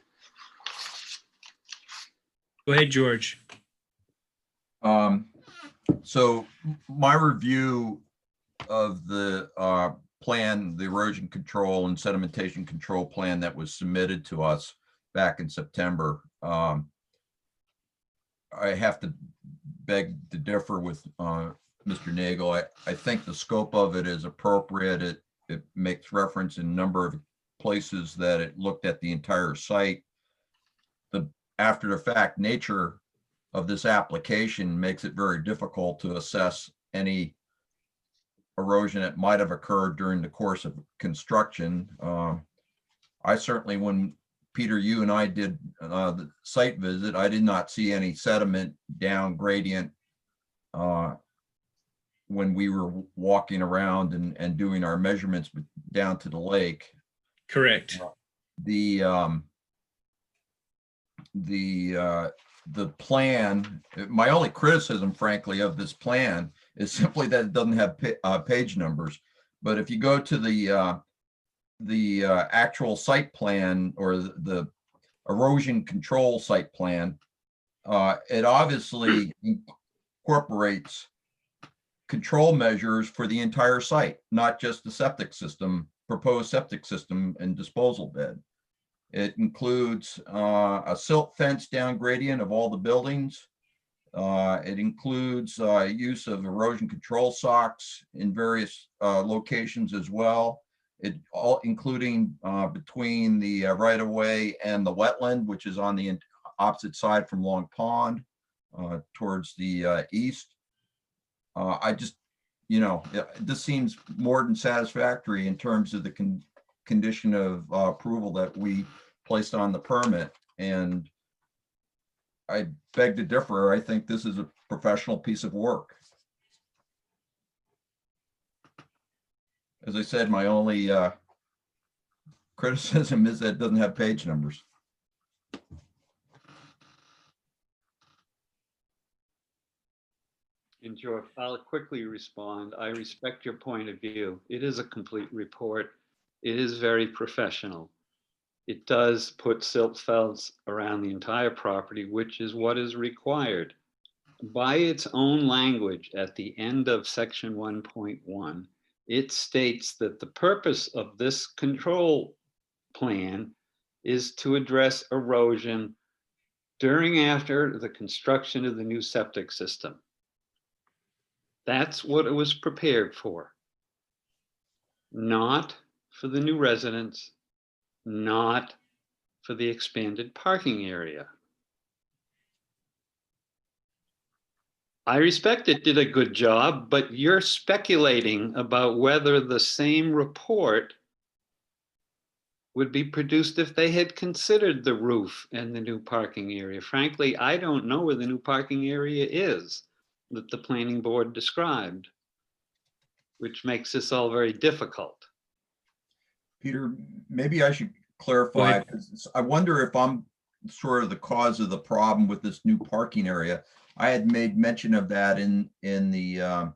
Go ahead, George. So my review of the plan, the erosion control and sedimentation control plan that was submitted to us back in September, I have to beg to differ with Mr. Nagel. I think the scope of it is appropriate. It makes reference in a number of places that it looked at the entire site. The after the fact nature of this application makes it very difficult to assess any erosion that might have occurred during the course of construction. I certainly, when Peter, you and I did the site visit, I did not see any sediment down gradient when we were walking around and doing our measurements down to the lake. Correct. The plan, my only criticism, frankly, of this plan is simply that it doesn't have page numbers. But if you go to the actual site plan, or the erosion control site plan, it obviously incorporates control measures for the entire site, not just the septic system, proposed septic system and disposal bed. It includes a silt fence down gradient of all the buildings. It includes use of erosion control socks in various locations as well. It all, including between the right-of-way and the wetland, which is on the opposite side from Long Pond towards the east. I just, this seems more than satisfactory in terms of the condition of approval that we placed on the permit. And I beg to differ. I think this is a professional piece of work. As I said, my only criticism is that it doesn't have page numbers. And George, I'll quickly respond. I respect your point of view. It is a complete report. It is very professional. It does put silt fence around the entire property, which is what is required. By its own language at the end of section 1.1, it states that the purpose of this control plan is to address erosion during and after the construction of the new septic system. That's what it was prepared for. Not for the new residents, not for the expanded parking area. I respect it did a good job, but you're speculating about whether the same report would be produced if they had considered the roof and the new parking area. Frankly, I don't know where the new parking area is that the planning board described, which makes this all very difficult. Peter, maybe I should clarify, because I wonder if I'm sort of the cause of the problem with this new parking area. I had made mention of that in the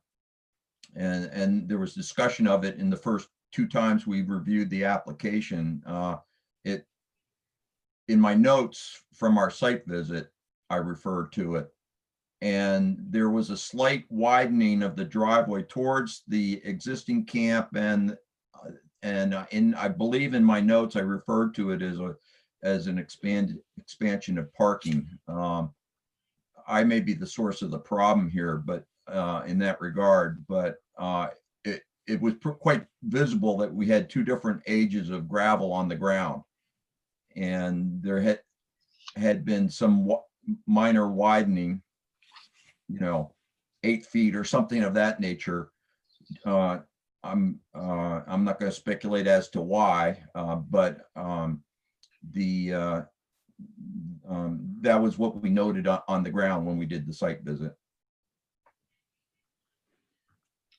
and there was discussion of it in the first two times we reviewed the application. In my notes from our site visit, I referred to it, and there was a slight widening of the driveway towards the existing camp and I believe in my notes, I referred to it as an expansion of parking. I may be the source of the problem here, but in that regard, but it was quite visible that we had two different ages of gravel on the ground. And there had been some minor widening, 8 feet or something of that nature. I'm not going to speculate as to why, but that was what we noted on the ground when we did the site visit.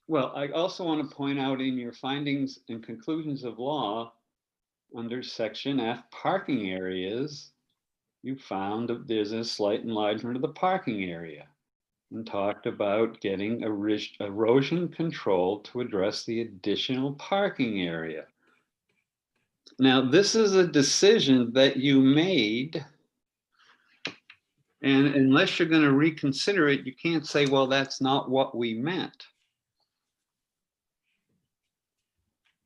Well, I also want to point out in your findings and conclusions of law, under section F, parking areas, you found that there's a slight enlargement of the parking area and talked about getting erosion control to address the additional parking area. Now, this is a decision that you made, and unless you're going to reconsider it, you can't say, well, that's not what we meant.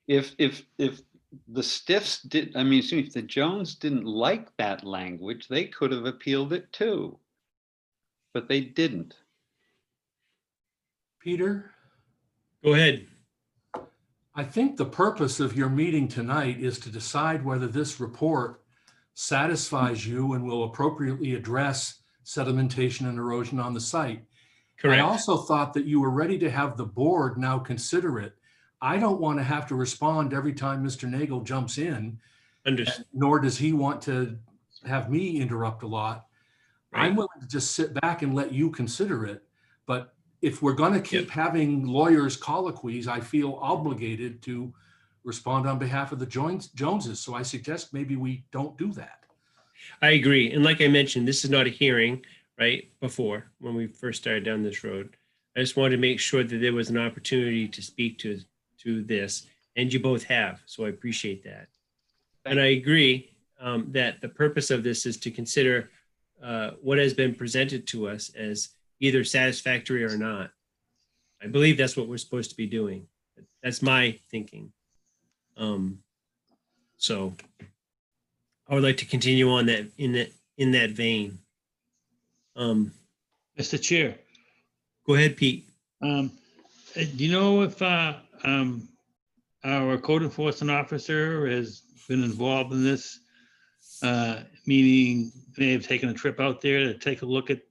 If the Stiffs did, if the Jones didn't like that language, they could have appealed it too, but they didn't. Peter, Go ahead. I think the purpose of your meeting tonight is to decide whether this report satisfies you and will appropriately address sedimentation and erosion on the site. Correct. I also thought that you were ready to have the board now consider it. I don't want to have to respond every time Mr. Nagel jumps in, Understood. nor does he want to have me interrupt a lot. Right. I'm willing to just sit back and let you consider it. But if we're going to keep having lawyers' colloquies, I feel obligated to respond on behalf of the Joneses. So I suggest maybe we don't do that. I agree. And like I mentioned, this is not a hearing, right? Before, when we first started down this road, I just wanted to make sure that there was an opportunity to speak to this, and you both have. So I appreciate that. And I agree that the purpose of this is to consider what has been presented to us as either satisfactory or not. I believe that's what we're supposed to be doing. That's my thinking. So I would like to continue on that in that vein. Mr. Chair, Go ahead, Pete. do you know if our code enforcement officer has been involved in this? Meaning they have taken a trip out there to take a look at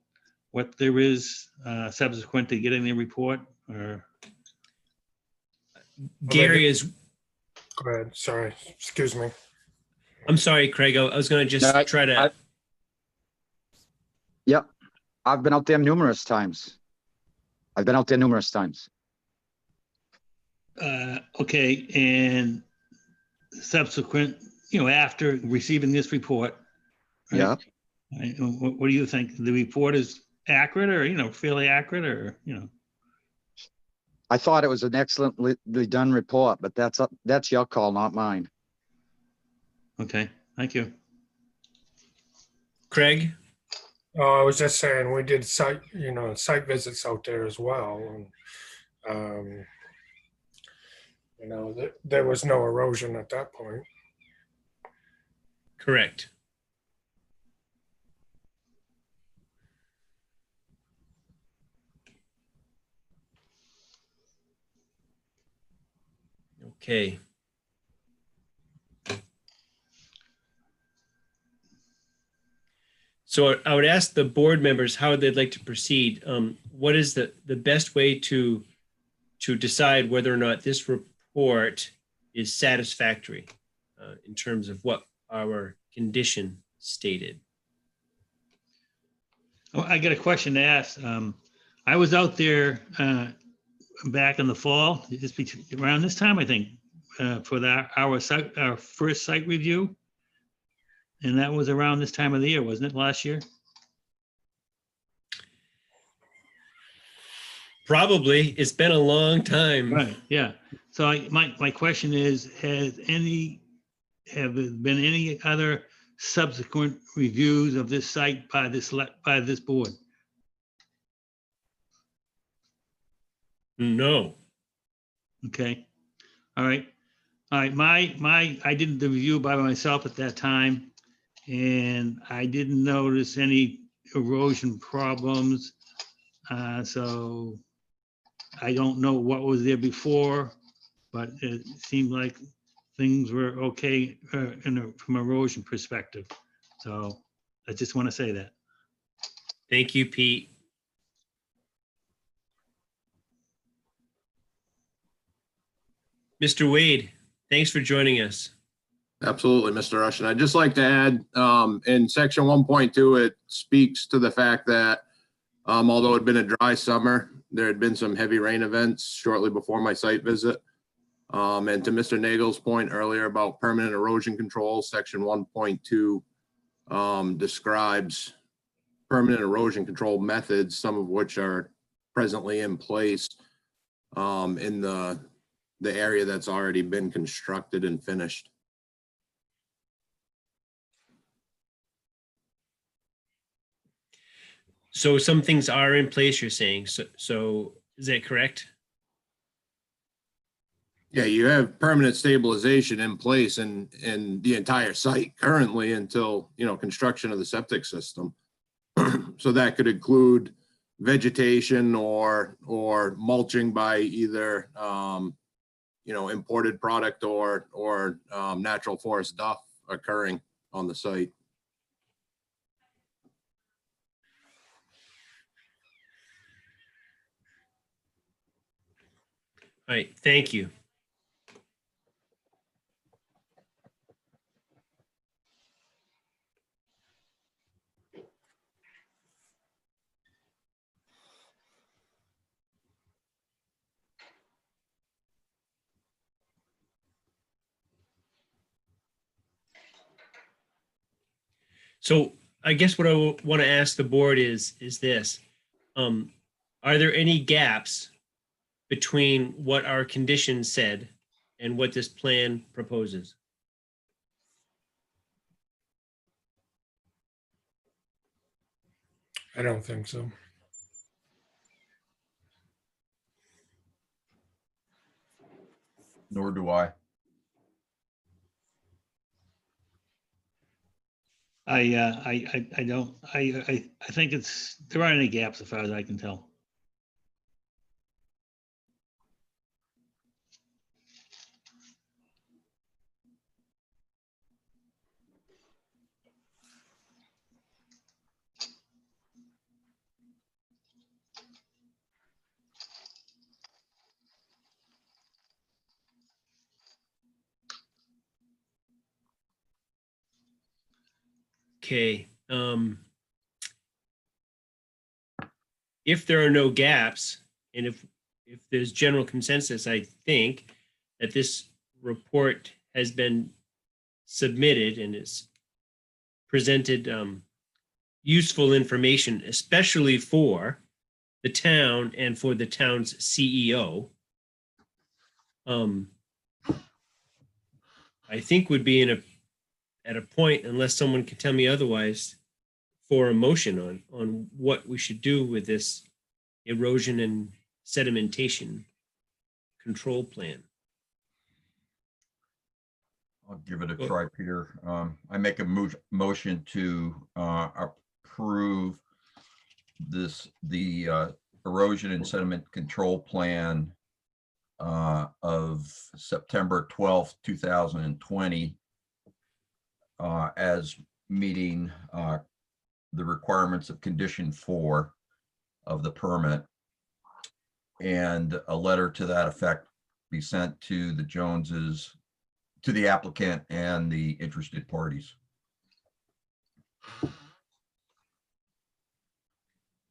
what there is subsequent to getting the report, or? Gary is, Go ahead, sorry, excuse me. I'm sorry, Craig. I was going to just No, try to. Yep, I've been out there numerous times. Okay, and subsequent, after receiving this report. right? Yeah, Right, what do you think? The report is accurate or, fairly accurate or? I thought it was an excellently done report, but that's your call, not mine. Okay, thank you. Craig? I was just saying, we did site visits out there as well. And, there was no erosion at that point. Correct. Okay. So I would ask the board members how they'd like to proceed. What is the best way to decide whether or not this report is satisfactory in terms of what our condition stated? Oh, I got a question to ask. I was out there back in the fall, around this time, I think, for our first site review. And that was around this time of the year, wasn't it, last year? Probably. It's been a long time. Right, yeah. So my question is, have there been any other subsequent reviews of this site by this board? No. Okay, all right. All right, I did the review by myself at that time, and I didn't notice any erosion problems. So I don't know what was there before, but it seemed like things were okay from erosion perspective. So I just want to say that. Thank you, Pete. Mr. Wade, thanks for joining us. Absolutely, Mr. Rush. And I'd just like to add, in section 1.2, it speaks to the fact that although it had been a dry summer, there had been some heavy rain events shortly before my site visit. And to Mr. Nagel's point earlier about permanent erosion control, section 1.2 describes permanent erosion control methods, some of which are presently in place in the area that's already been constructed and finished. So some things are in place, you're saying. So is that correct? Yeah, you have permanent stabilization in place in the entire site currently until, construction of the septic system. So that could include vegetation or mulching by either, imported product or natural forest duff occurring on the site. All right, thank you. So I guess what I want to ask the board is this. Are there any gaps between what our conditions said and what this plan proposes? I don't think so. Nor do I. I don't, I think there aren't any gaps as far as I can tell. Okay. If there are no gaps, and if there's general consensus, I think that this report has been submitted and is presented useful information, especially for the town and for the town's CEO. I think would be at a point, unless someone can tell me otherwise, for a motion on what we should do with this erosion and sedimentation control plan. I'll give it a try, Peter. I make a motion to approve the erosion and sediment control plan of September 12th, 2020 as meeting the requirements of condition 4 of the permit, and a letter to that effect be sent to the Joneses, to the applicant and the interested parties.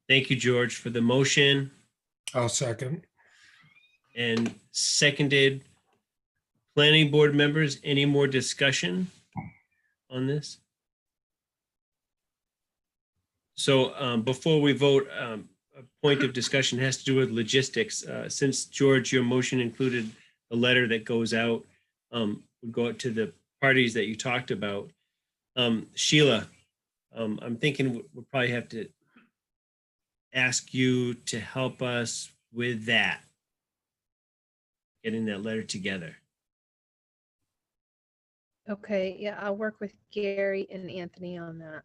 Thank you, George, for the motion, I'll second. and seconded. Planning board members, any more discussion on this? So before we vote, a point of discussion has to do with logistics. Since, George, your motion included a letter that goes out, would go out to the parties that you talked about. Sheila, I'm thinking we'll probably have to ask you to help us with that, getting that letter together. Okay, yeah, I'll work with Gary and Anthony on that.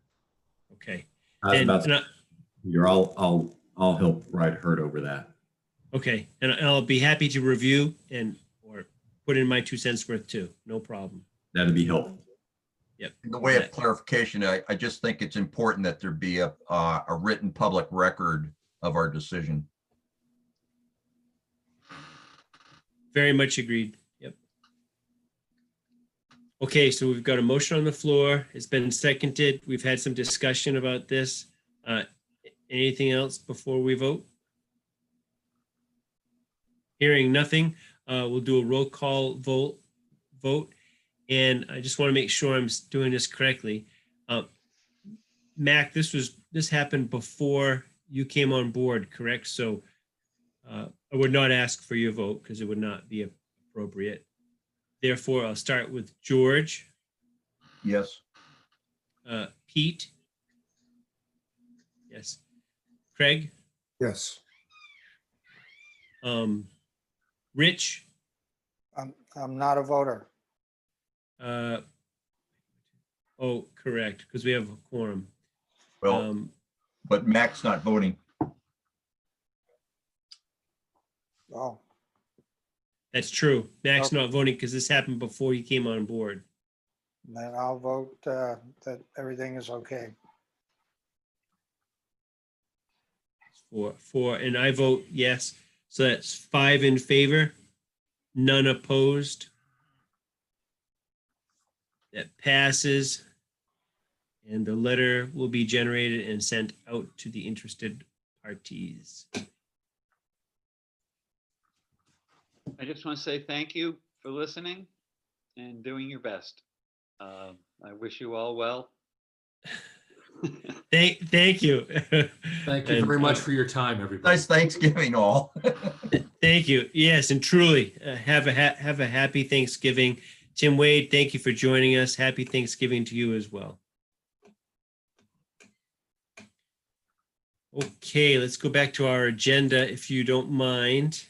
Okay. I was And- about and to, I- I'll help write Hurt over that. Okay, and I'll be happy to review and, or put in my 2 cents worth too. No problem. That'd be helpful. Yep. In the way of clarification, I just think it's important that there be a written public record of our decision. Very much agreed. Yep. Okay, so we've got a motion on the floor. It's been seconded. We've had some discussion about this. Anything else before we vote? Hearing nothing, we'll do a roll call vote. And I just want to make sure I'm doing this correctly. Mac, this happened before you came on board, correct? So I would not ask for your vote because it would not be appropriate. Therefore, I'll start with George, Yes. Pete. Yes. Craig, Yes. Rich, I'm not a voter. oh, correct, because we have a quorum. Well, but Mac's not voting. Oh, That's true. Mac's Okay. not voting because this happened before he came on board. then I'll vote that everything is okay. And I vote yes. So that's 5 in favor, none opposed. That passes. And the letter will be generated and sent out to the interested parties. I just want to say thank you for listening and doing your best. I wish you all well. Thank you. Thank you And, very much for your time, everybody. Nice Thanksgiving all. Thank you. Yes, and truly have a happy Thanksgiving. Tim Wade, thank you for joining us. Happy Thanksgiving to you as well. Okay, let's go back to our agenda if you don't mind.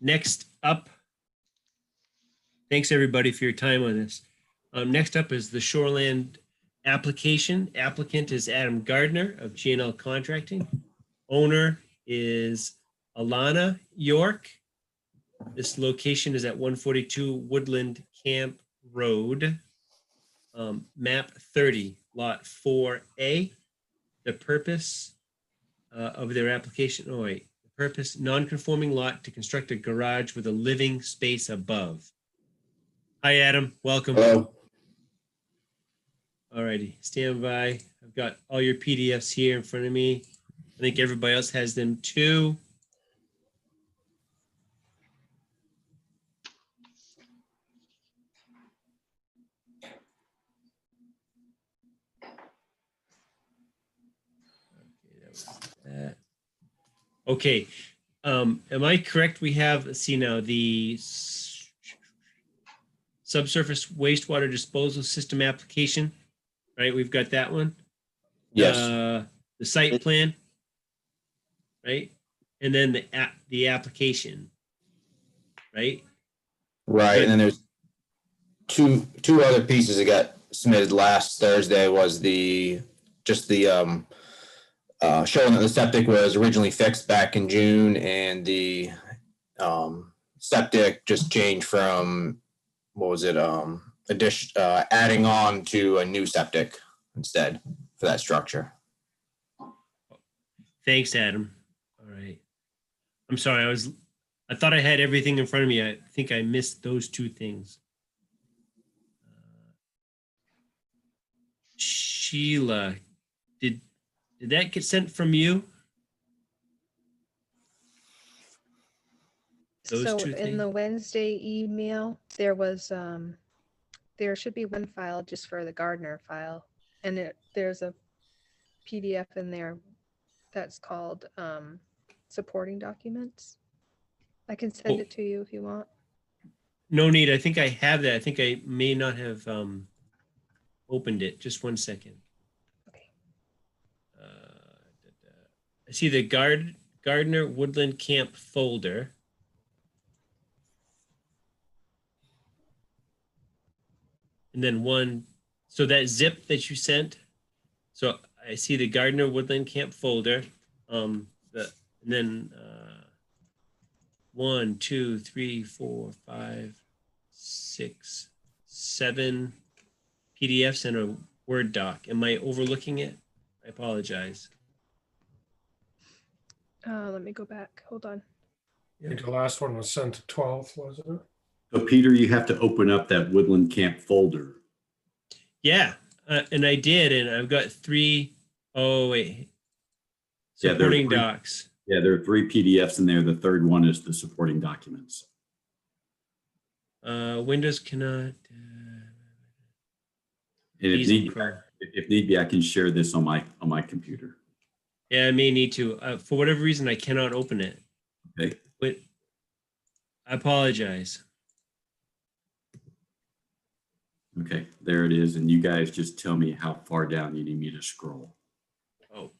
Next up, thanks everybody for your time on this. Next up is the Shoreland application. Applicant is Adam Gardner of G&L Contracting. Owner is Alana York. This location is at 142 Woodland Camp Road, map 30, lot 4A. The purpose of their application, the purpose, non-conforming lot to construct a garage with a living space above. Hi, Adam, welcome. Hello. All righty, stand by. I've got all your PDFs here in front of me. I think everybody else has them too. Okay, am I correct? We have, let's see now, the subsurface wastewater disposal system application, right? We've got that one. Yes. The site plan, right? And then the application, right? Right. And then there's two other pieces that got submitted last Thursday was showing that the septic was originally fixed back in June and the septic just changed from, adding on to a new septic instead for that structure. Thanks, Adam. All right. I'm sorry, I thought I had everything in front of me. I think I missed those two things. Sheila, did that get sent from you? Those So two in the Wednesday email, there was, there should be one file just for the Gardner file. And there's a PDF in there that's called supporting documents. I can send it to you if you want. No need. I think I have that. I think I may not have opened it. Just one second. Okay. I see the Gardner Woodland Camp folder. and then one, so that zip that you sent. So I see the Gardner Woodland Camp folder. And then 1, 2, 3, 4, 5, 6, 7 PDFs and a Word doc. Am I overlooking it? I apologize. Let me go back. Hold on. I think the last one was sent to 12th, wasn't it? So Peter, you have to open up that Woodland Camp folder. Yeah, and I did, and I've got 3. Oh wait, Yeah, there are supporting 3 docs. Yeah, there are 3 PDFs in there. The third one is the supporting documents. Windows cannot. And if Easy need, Pro. if need be, I can share this on my computer. Yeah, I may need to. For whatever reason, I cannot open it. Okay. But I apologize. Okay, there it is. And you guys just tell me how far down you need me to scroll. Oh,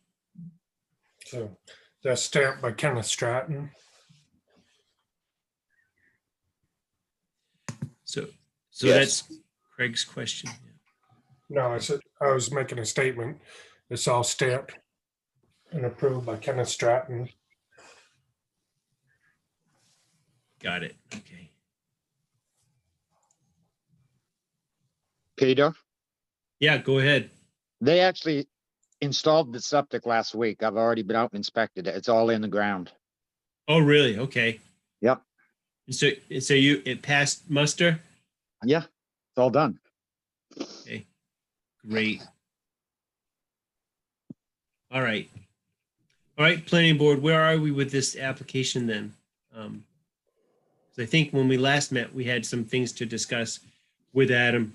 So that's stamped by Kenneth Stratton. so Yes. that's Craig's question. No, I said, I was making a statement. It's all stamped and approved by Kenneth Stratton. Got it. Okay. Peter, Yeah, go ahead. they actually installed the septic last week. I've already been out and inspected it. It's all in the ground. Oh, really? Okay. Yep. So it passed muster? Yeah, it's all done. Okay. Great. All right. All right, planning board, where are we with this application then? 'Cause I think when we last met, we had some things to discuss with Adam.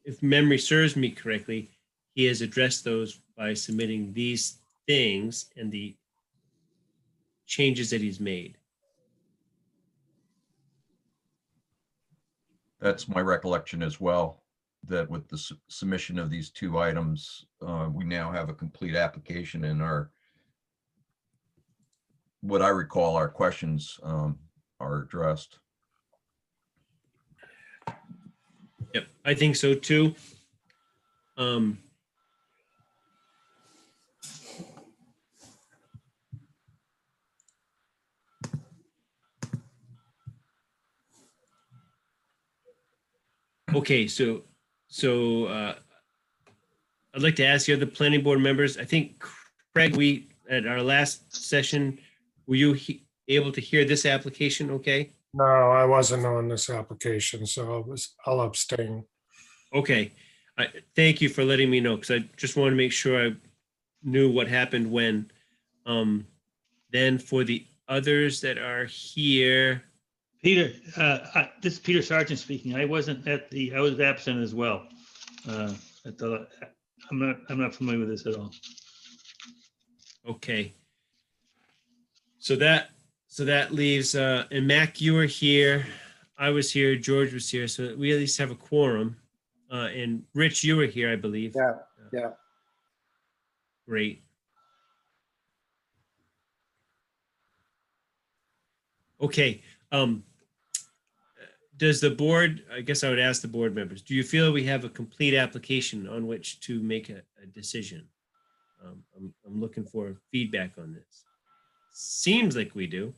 If memory serves me correctly, he has addressed those by submitting these things and the changes that he's made. That's my recollection as well, that with the submission of these 2 items, we now have a complete application, and what I recall, our questions are addressed. Yep, I think so too. Okay, so I'd like to ask the other planning board members. I think Craig, we at our last session, were you able to hear this application? Okay. No, I wasn't on this application, so I'll abstain. Okay. Thank you for letting me know, because I just want to make sure I knew what happened when. Then for the others that are here, Peter, this is Peter Sargent speaking. I wasn't I was absent as well. I'm not familiar with this at all. okay. So that leaves, and Mac, you were here, I was here, George was here, so we at least have a quorum. And Rich, you were here, I believe. Yeah. Great. Okay, does the board, I guess I would ask the board members, do you feel we have a complete application on which to make a decision? I'm looking for feedback on this. Seems like we do.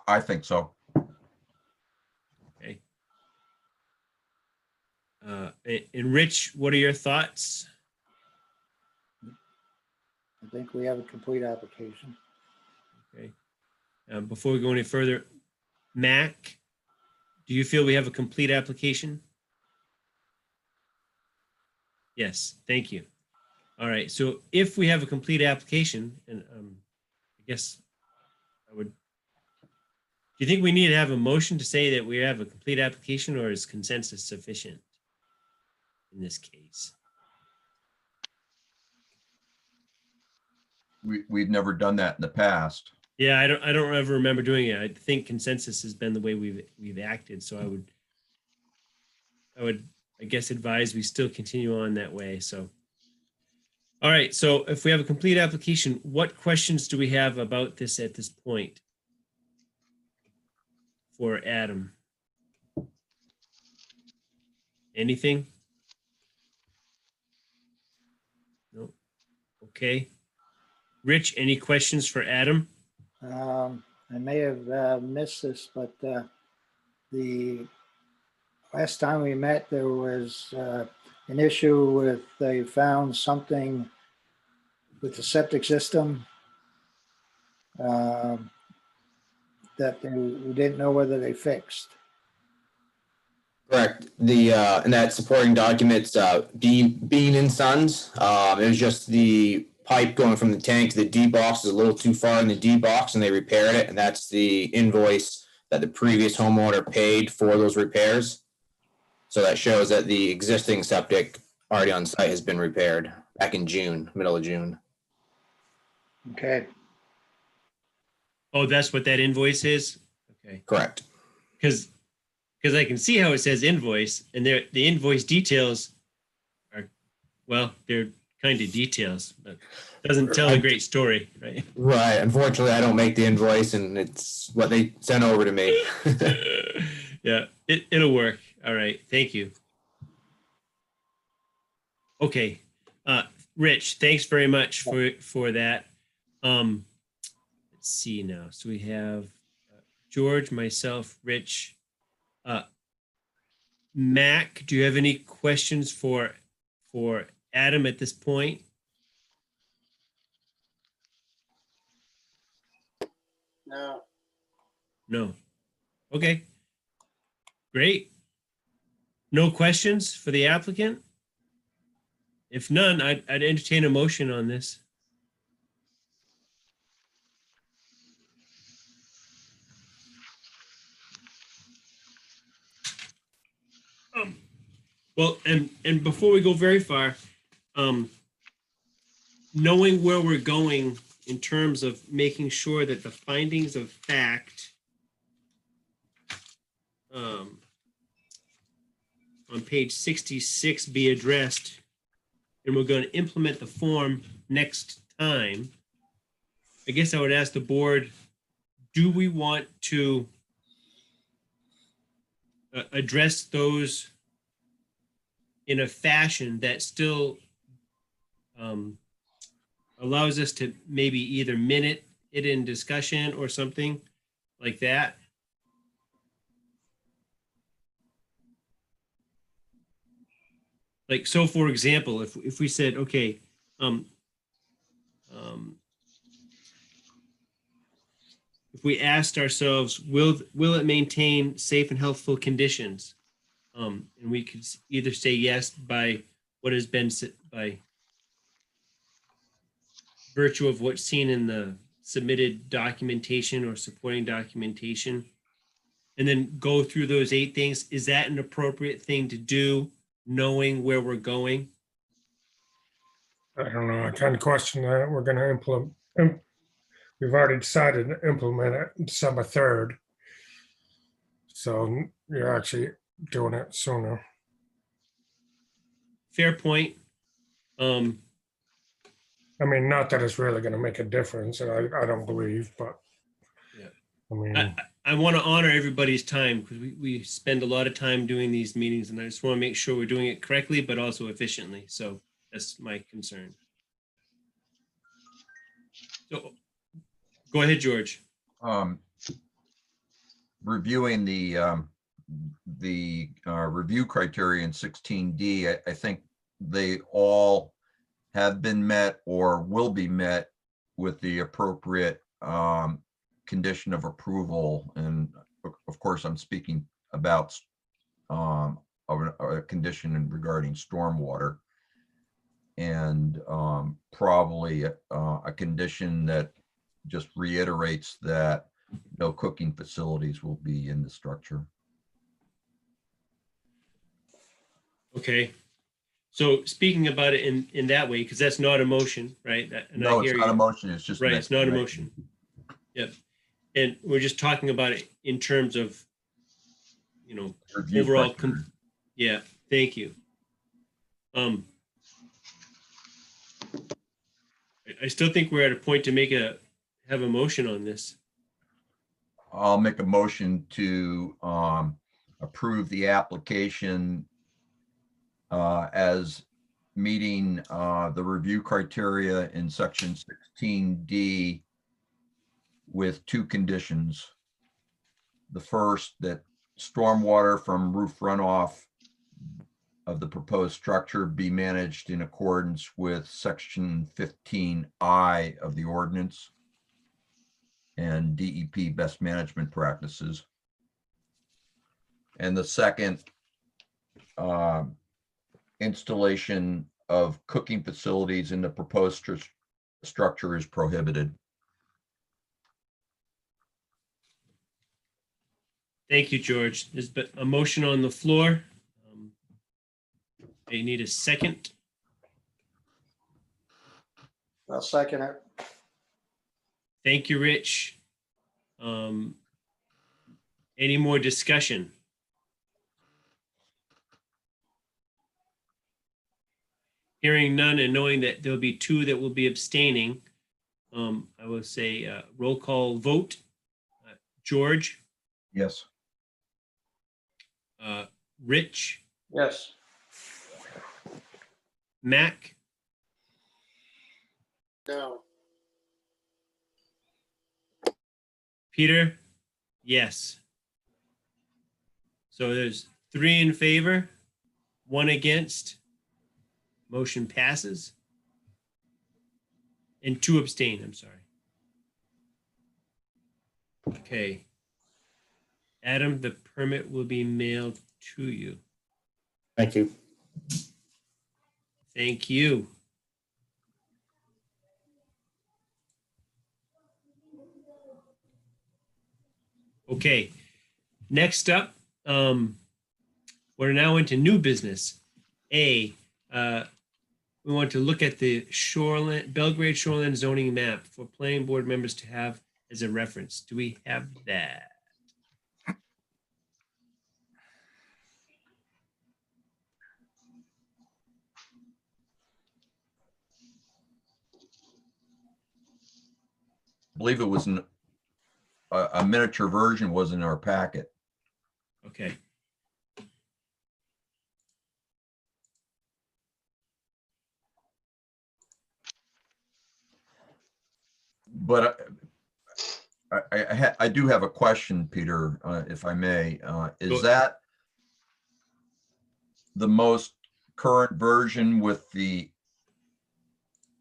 I think so. Okay. And Rich, what are your thoughts? I think we have a complete application. Okay. Before we go any further, Mac, do you feel we have a complete application? Yes, thank you. All right, so if we have a complete application, and I guess I would, do you think we need to have a motion to say that we have a complete application, or is consensus sufficient in this case? We've never done that in the past. Yeah, I don't ever remember doing it. I think consensus has been the way we've acted, so I would I guess advise we still continue on that way. So, all right. So if we have a complete application, what questions do we have about this at this point for Adam? Anything? No. Okay. Rich, any questions for Adam? I may have missed this, but the last time we met, there was an issue with, they found something with the septic system that we didn't know whether they fixed. Correct. The, and that supporting documents, Bean and Sons, it was just the pipe going from the tank to the D box is a little too far in the D box and they repaired it. And that's the invoice that the previous homeowner paid for those repairs. So that shows that the existing septic already on site has been repaired back in June, middle of June. Okay. Oh, that's what that invoice is? Okay. Correct. Because I can see how it says invoice and the invoice details are, well, they're kind of details, but doesn't tell a great story, right? Right. Unfortunately, I don't make the invoice and it's what they sent over to me. Yeah, it'll work. All right. Thank you. Okay. Rich, thanks very much for that. Let's see now. So we have George, myself, Rich, Mac. Do you have any questions for Adam at this point? No. No. Okay. Great. No questions for the applicant? If none, I'd entertain a motion on this. Well, and before we go very far, knowing where we're going in terms of making sure that the findings of fact on page 66 be addressed, and we're going to implement the form next time, I guess I would ask the board, do we want to address those in a fashion that still allows us to maybe either minute it in discussion or something like that? Like, so for example, if we said, okay, if we asked ourselves, will it maintain safe and healthful conditions? And we could either say yes by what has been by virtue of what's seen in the submitted documentation or supporting documentation, and then go through those 8 things. Is that an appropriate thing to do, knowing where we're going? I don't know. I kind of question that. We're going to implement, we've already decided to implement it December 3rd. So you're actually doing it sooner. Fair point. I mean, not that it's really going to make a difference, and I don't believe, but Yeah. I mean, I want to honor everybody's time because we spend a lot of time doing these meetings, and I just want to make sure we're doing it correctly, but also efficiently. So that's my concern. So go ahead, George. Reviewing the review criteria in 16D, I think they all have been met or will be met with the appropriate condition of approval. And of course, I'm speaking about a condition regarding stormwater, and probably a condition that just reiterates that no cooking facilities will be in the structure. Okay. So speaking about it in that way, because that's not a motion, right? And No, I hear it's not you. a motion, it's just. Right, it's not a right. motion. Yep. And we're just talking about it in terms of, Review overall. criteria. Yeah, thank you. I still think we're at a point to have a motion on this. I'll make a motion to approve the application as meeting the review criteria in section 16D with two conditions. The first, that stormwater from roof runoff of the proposed structure be managed in accordance with section 15I of the ordinance and DEP best management practices. And the second, installation of cooking facilities in the proposed structure is prohibited. Thank you, George. There's been a motion on the floor. I need a second. I'll second it. Thank you, Rich. Any more discussion? Hearing none and knowing that there'll be two that will be abstaining, I will say roll call vote. George, Yes. Rich, Yes. Mac, No. Peter, yes. So there's 3 in favor, 1 against. Motion passes. And 2 abstain, I'm sorry. Okay. Adam, the permit will be mailed to you. Thank you. Thank you. Okay, next up, we're now into new business. We want to look at the shoreline, Belgrade shoreline zoning map for planning board members to have as a reference. Do we have that? I believe it was a miniature version was in our packet. Okay. But I do have a question, Peter, if I may. Is Sure. that the most current version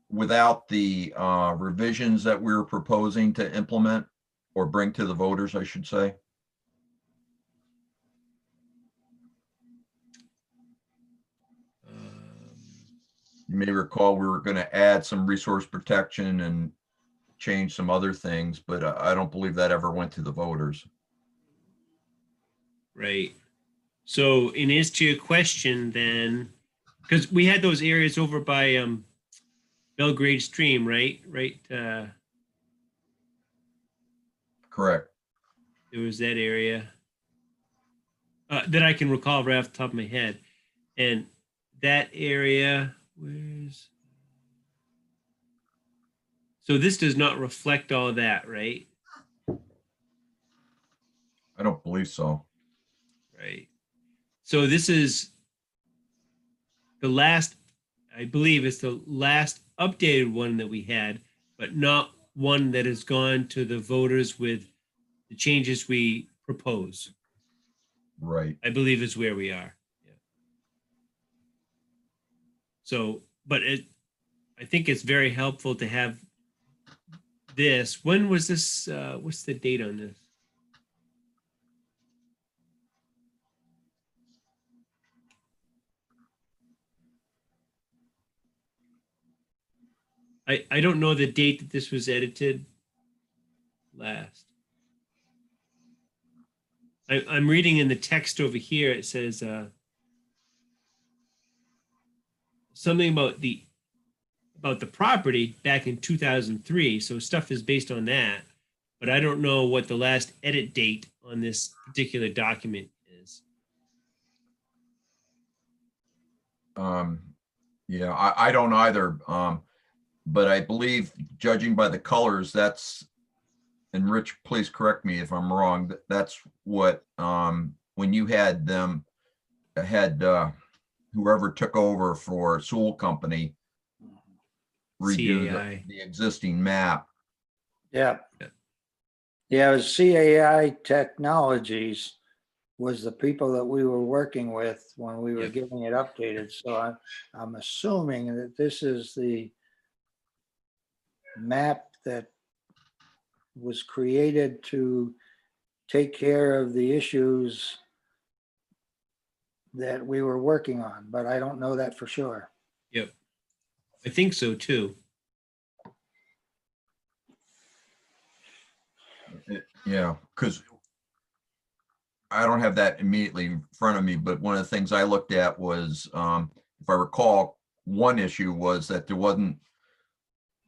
without the revisions that we're proposing to implement or bring to the voters, I should say? You may recall we were going to add some resource protection and change some other things, but I don't believe that ever went to the voters. Right. So in answer to your question then, because we had those areas over by Belgrade Stream, right? Right. Correct. There was that area that I can recall right off the top of my head. And that area, so this does not reflect all that, right? I don't believe so. Right. So this is the last, I believe it's the last updated one that we had, but not one that has gone to the voters with the changes we propose. Right. I believe is where we are. Yeah. So, but I think it's very helpful to have this. When was this? What's the date on this? I don't know the date that this was edited last. I'm reading in the text over here. It says something about the property back in 2003. So stuff is based on that, but I don't know what the last edit date on this particular document is. Yeah, I don't either. But I believe, judging by the colors, that's, and Rich, please correct me if I'm wrong, that's what, when you had them, had whoever took over for Sewell Company redo CAI. the existing map. Yeah. Yeah. Yeah, it was CAI Technologies was the people that we were working with when we were Yep. getting it updated. So I'm assuming that this is the map that was created to take care of the issues that we were working on, but I don't know that for sure. Yep. I think so too. Yeah, because I don't have that immediately in front of me, but one of the things I looked at was, if I recall, one issue was that there wasn't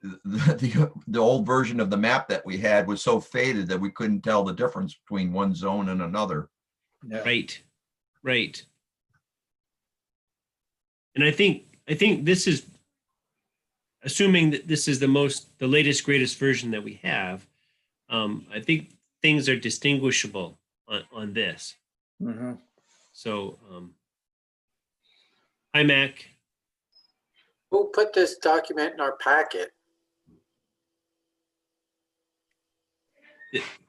the old version of the map that we had was so faded that we couldn't tell the difference between one zone and another. Yeah. Right. Right. And I think this is, assuming that this is the latest, greatest version that we have, I think things are distinguishable on this. Mhm. So, hi, Mac. Who put this document in our packet?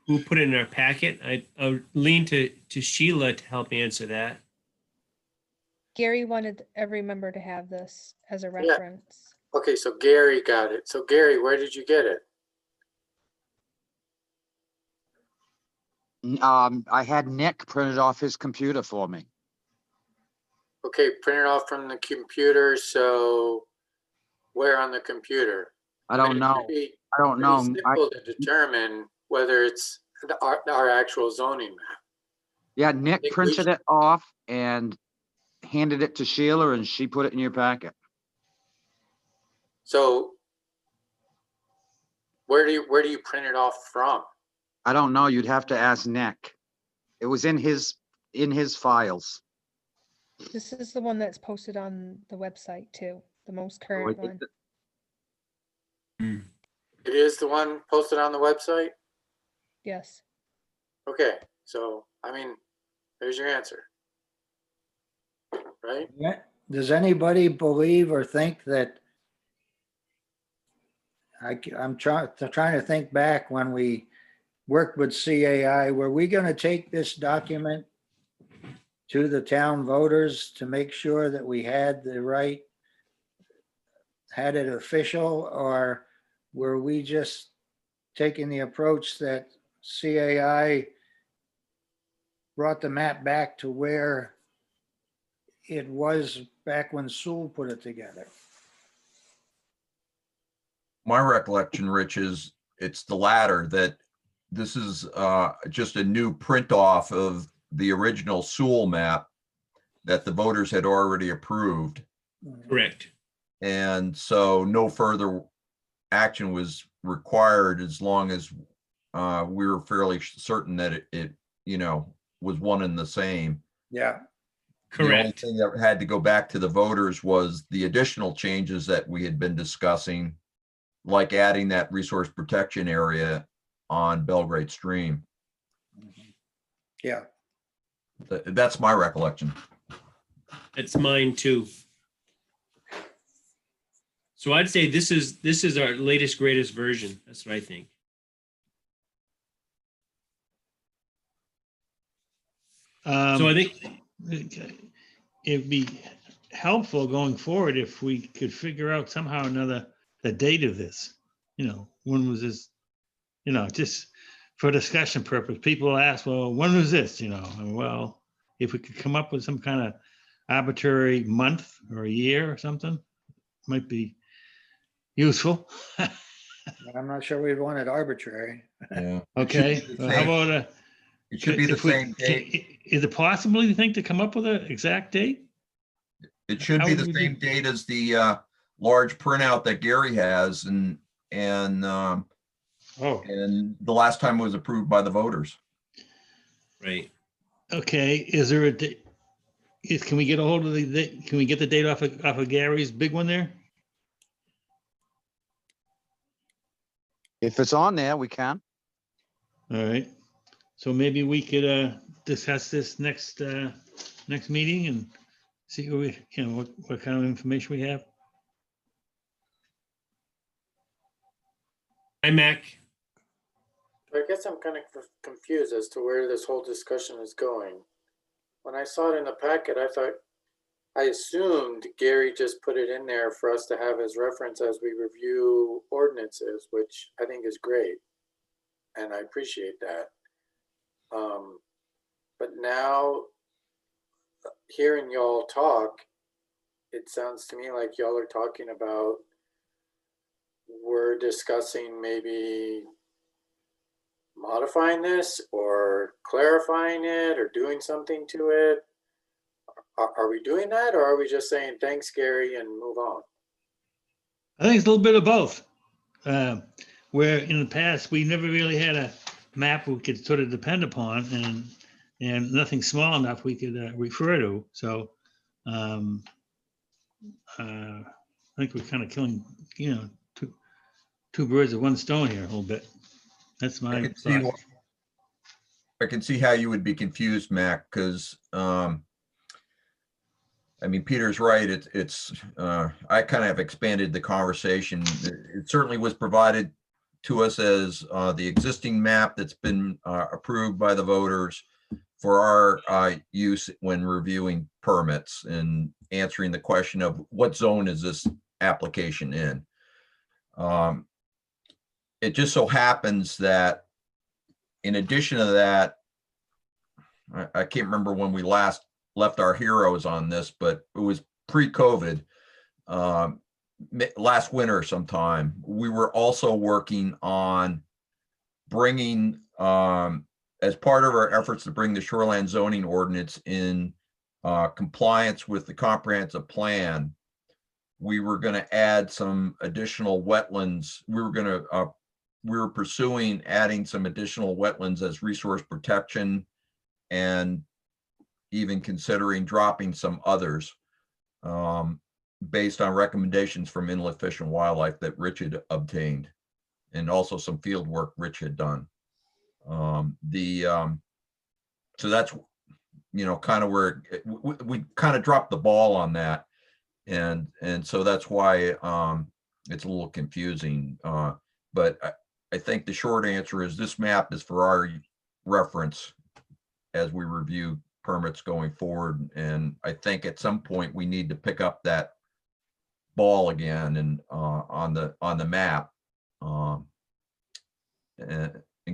Who put it in our packet? I'll lean to Sheila to help answer that. Gary wanted every member to have this as a Yeah. reference. Okay, so Gary got it. So Gary, where did you get it? I had Nick print it off his computer for me. Okay, print it off from the computer. So where on the computer? I don't know. I don't know. Simple to determine whether it's our actual zoning map. Yeah, Nick think we printed it off and handed it to Sheila and she put it in your packet. So where do you print it off from? I don't know. You'd have to ask Nick. It was in his files. This is the one that's posted on the website too, the most current one. It is the one posted on the website? Yes. Okay, so I mean, there's your answer. Right? Yeah. Does anybody believe or think that I'm trying to think back when we worked with CAI, were we going to take this document to the town voters to make sure that we had it official, or were we just taking the approach that CAI brought the map back to where it was back when Sewell put it together? My recollection, Rich, is it's the latter, that this is just a new print off of the original Sewell map that the voters had already approved. Correct. And so no further action was required as long as we were fairly certain that it was one and the same. Yeah. The only Correct. thing that had to go back to the voters was the additional changes that we had been discussing, like adding that resource protection area on Belgrade Stream. Yeah. That's my recollection. That's mine too. So I'd say this is our latest, greatest version. That's what I think. So I think It'd be helpful going forward if we could figure out somehow or another the date of this. When was this? Just for discussion purpose. People ask, well, when was this? And well, if we could come up with some kind of arbitrary month or a year or something, might be useful. I'm not sure we want it arbitrary. Yeah. Okay. Well, how about It should be the same date. Is it possible, you think, to come up with an exact date? It should How be would the we same do- date as the large printout that Gary has, and Oh, the last time it was approved by the voters. right. okay. Is there a date? Can we get a hold of can we get the date off of Gary's big one there? If it's on there, we can. All right. So maybe we could discuss this next meeting and See, what kind of information we have. Hi, Mac. I guess I'm kind of confused as to where this whole discussion is going. When I saw it in the packet, I assumed Gary just put it in there for us to have as reference as we review ordinances, which I think is great. And I appreciate that. But now hearing y'all talk, it sounds to me like y'all are talking about we're discussing maybe modifying this or clarifying it or doing something to it. Are we doing that, or are we just saying thanks, Gary, and move on? I think it's a little bit of both. Where in the past, we never really had a map we could sort of depend upon and nothing small enough we could refer to. So I think we're kind of killing, two birds with one stone here a little bit. That's my thought. I can see how you would be confused, Mac, because Peter's right. It's I kind of have expanded the conversation. It certainly was provided to us as the existing map that's been approved by the voters for our use when reviewing permits and answering the question of what zone is this application in. It just so happens that in addition to that, I can't remember when we last left our heroes on this, but it was pre-COVID, last winter sometime. We were also working on bringing, as part of our efforts to bring the shoreline zoning ordinance in compliance with the comprehensive plan, we were going to add some additional wetlands. We were pursuing adding some additional wetlands as resource protection and even considering dropping some others based on recommendations from Inland Fish and Wildlife that Rich had obtained, and also some field work Rich had done. So that's, kind of where we kind of dropped the ball on that. And so that's why it's a little confusing. But I think the short answer is this map is for our reference as we review permits going forward. And I think at some point we need to pick up that ball again and on the map and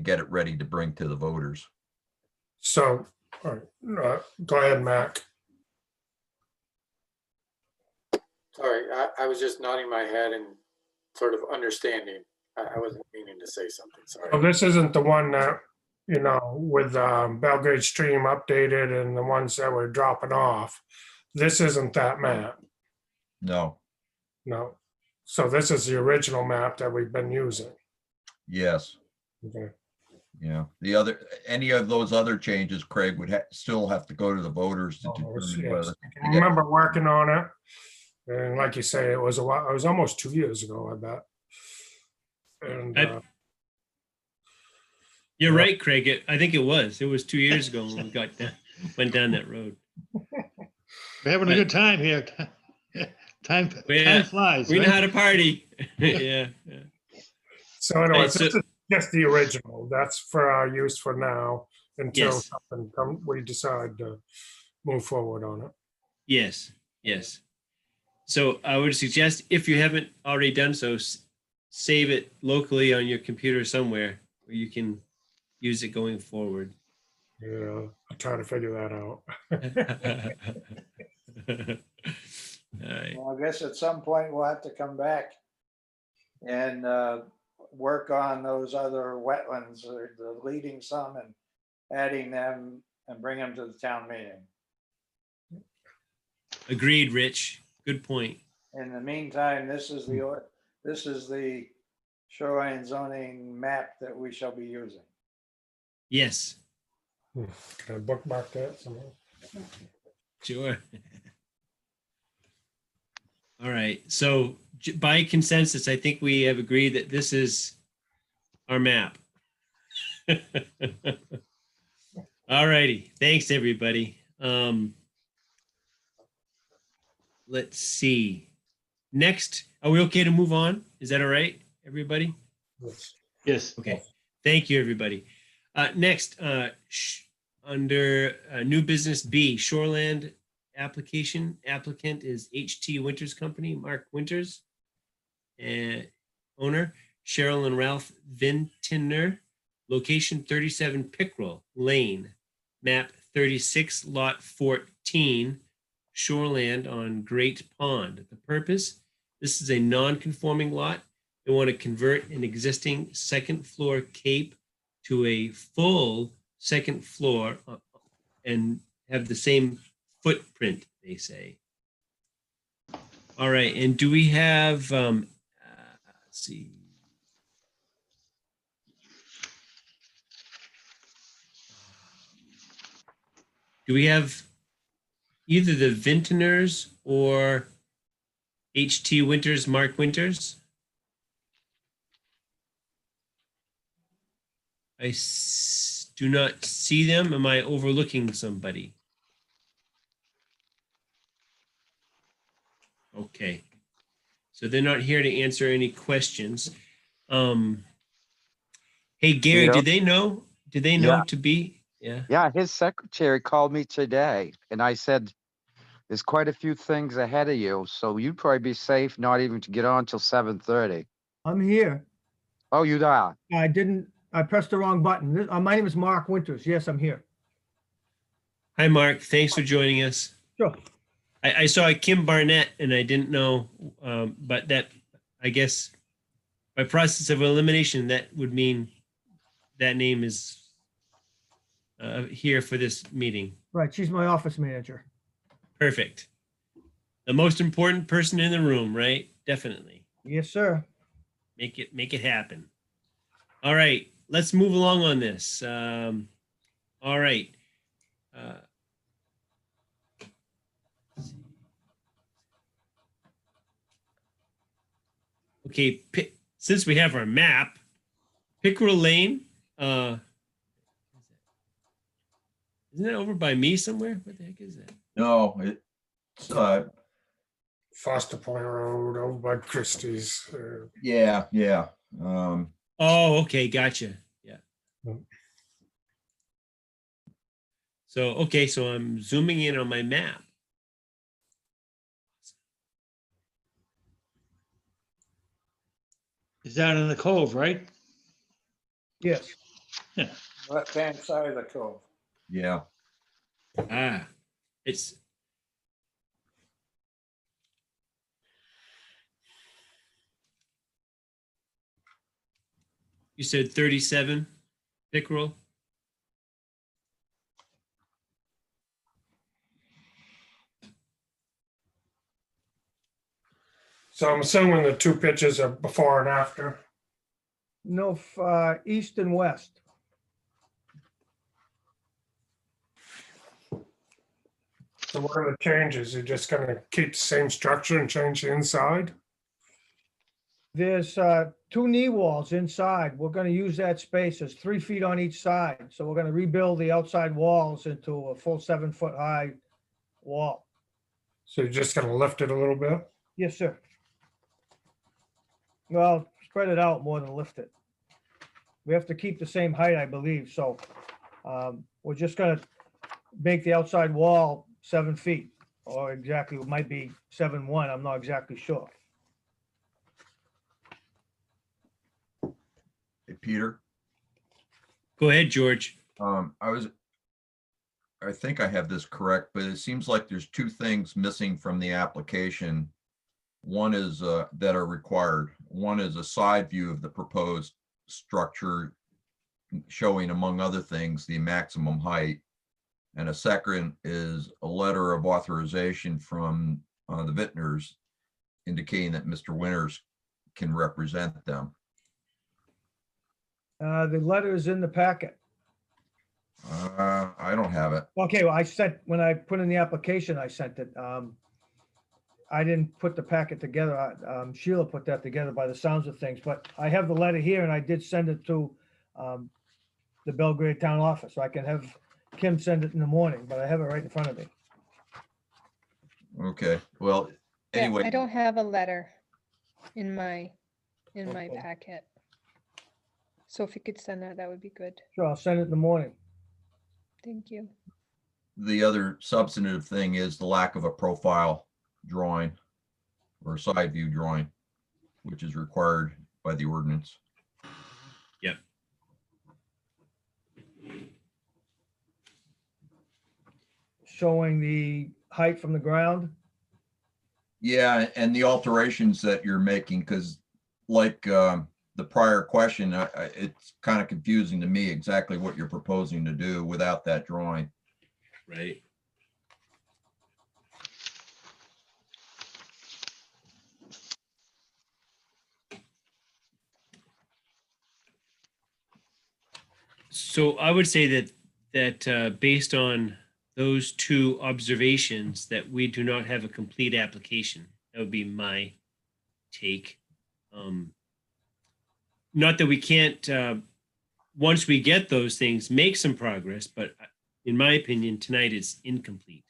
get it ready to bring to the voters. So, all right, go ahead, Mac. Sorry, I was just nodding my head and sort of understanding. I wasn't meaning to say something, sorry. Well, this isn't the one that, with Belgrade Stream updated and the ones that were dropping off. This isn't that map. No. No. So this is the original map that we've been using. Yes. Okay. Yeah. Any of those other changes, Craig, would still have to go to the voters to determine whether. I remember working on it. And like you say, it was a while, it was almost 2 years ago, I bet. And You're right, Craig. I think it was 2 years ago when we went down that road. We're having a good time here. Time flies. We know right? how to party. Yeah. so anyway, Right, so- this is just the original. That's for our use for now until Yes. we decide to move forward on it. Yes. So I would suggest, if you haven't already done so, save it locally on your computer somewhere where you can use it going forward. Yeah, I'll try to figure that out. All right. Well, I guess at some point we'll have to come back and work on those other wetlands, or deleting some and adding them and bring them to the town meeting. Agreed, Rich. Good point. In the meantime, this is the shoreline zoning map that we shall be using. Yes, Can I bookmark that somewhere? sure. All right. So by consensus, I think we have agreed that this is our map. All righty. Thanks, everybody. let's see. Next, are we okay to move on? Is that all right, everybody? Yes. Okay, thank you, everybody. Next, under new business B, Shoreland application. Applicant is HT Winters Company, Mark Winters. And owner, Cheryl and Ralph Vintiner. Location 37 Pickerel Lane, map 36, lot 14, Shoreland on Great Pond. The purpose, this is a non-conforming lot. They want to convert an existing second floor cape to a full second floor and have the same footprint, they say. All right, and do we have, let's see. Do we have either the Vintiners or HT Winters, Mark Winters? I do not see them. Am I overlooking somebody? Okay. So they're not here to answer any questions. Hey, Gary, Peter? did they know? Did they know Yeah. to be? Yeah. Yeah, his secretary called me today and I said, there's quite a few things ahead of you, so you'd probably be safe not even to get on till 7:30. I'm here. Oh, you are? I pressed the wrong button. My name is Mark Winters. Yes, I'm here. Hi, Mark. Thanks for joining us. Sure. I saw Kim Barnett and I didn't know, but that, I guess, by process of elimination, that would mean that name is here for this meeting. Right, she's my office manager. Perfect. The most important person in the room, right? Definitely. Yes, sir. Make it happen. All right, let's move along on this. All right. Okay, since we have our map, Pickerel Lane, isn't that over by me somewhere? What the heck is that? No, it's, Foster Point Road over by Christie's. yeah. Oh, okay, gotcha. Yeah. Mm. So, okay, so I'm zooming in on my map. Is that in the cove, right? Yes. Yeah. Left-hand side of the cove. Yeah. Ah, it's. You said 37 Pickerel? So I'm assuming the two pictures are before and after. No, east and west. So what are the changes? You're just gonna keep the same structure and change the inside? There's two knee walls inside. We're gonna use that space. There's 3 feet on each side. So we're gonna rebuild the outside walls into a full 7-foot high wall. So you're just gonna lift it a little bit? Yes, sir. Well, spread it out more than lift it. We have to keep the same height, I believe, so we're just gonna make the outside wall 7 feet, or exactly, it might be 7'1", I'm not exactly sure. Hey, Peter, Go ahead, George. I think I have this correct, but it seems like there's two things missing from the application. One is, that are required. One is a side view of the proposed structure showing, among other things, the maximum height. And a second is a letter of authorization from the Vintners indicating that Mr. Winters can represent them. The letter is in the packet. I don't have it. Okay, well, when I put in the application, I sent it. I didn't put the packet together. Sheila put that together by the sounds of things, but I have the letter here and I did send it to the Belgrade Town Office. So I can have Kim send it in the morning, but I have it right in front of me. Okay, well, Yeah, I anyway, don't have a letter in my Okay. packet. So if you could send that, that would be good. Sure, I'll send it in the morning. Thank you. the other substantive thing is the lack of a profile drawing or a side view drawing, which is required by the ordinance. Yep. Showing the height from the ground. Yeah, and the alterations that you're making, because like the prior question, it's kind of confusing to me exactly what you're proposing to do without that drawing. Right. So I would say that based on those two observations, that we do not have a complete application. That would be my take. Not that we can't, once we get those things, make some progress, but in my opinion, tonight is incomplete.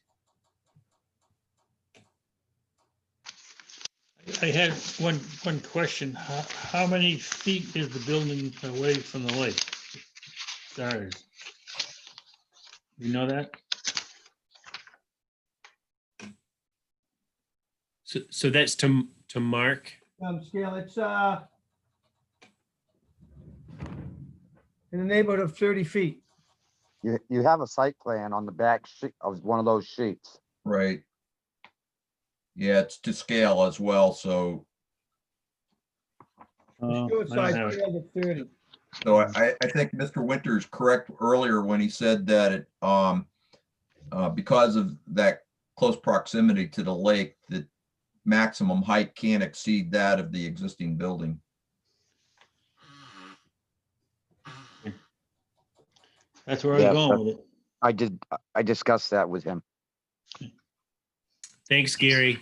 I had one question. How many feet is the building away from the lake? Sorry. You know that? So that's to mark. Scale, it's in the neighborhood of 30 feet. You have a site plan on the back sheet of one of those sheets. Right. Yeah, it's to scale as well, so Short I side don't have it. scale of 30. so I think Mr. Winter's correct earlier when he said that it because of that close proximity to the lake, the maximum height can't exceed that of the existing building. That's where I was Yeah, going with it. I discussed that with him. Thanks, Gary.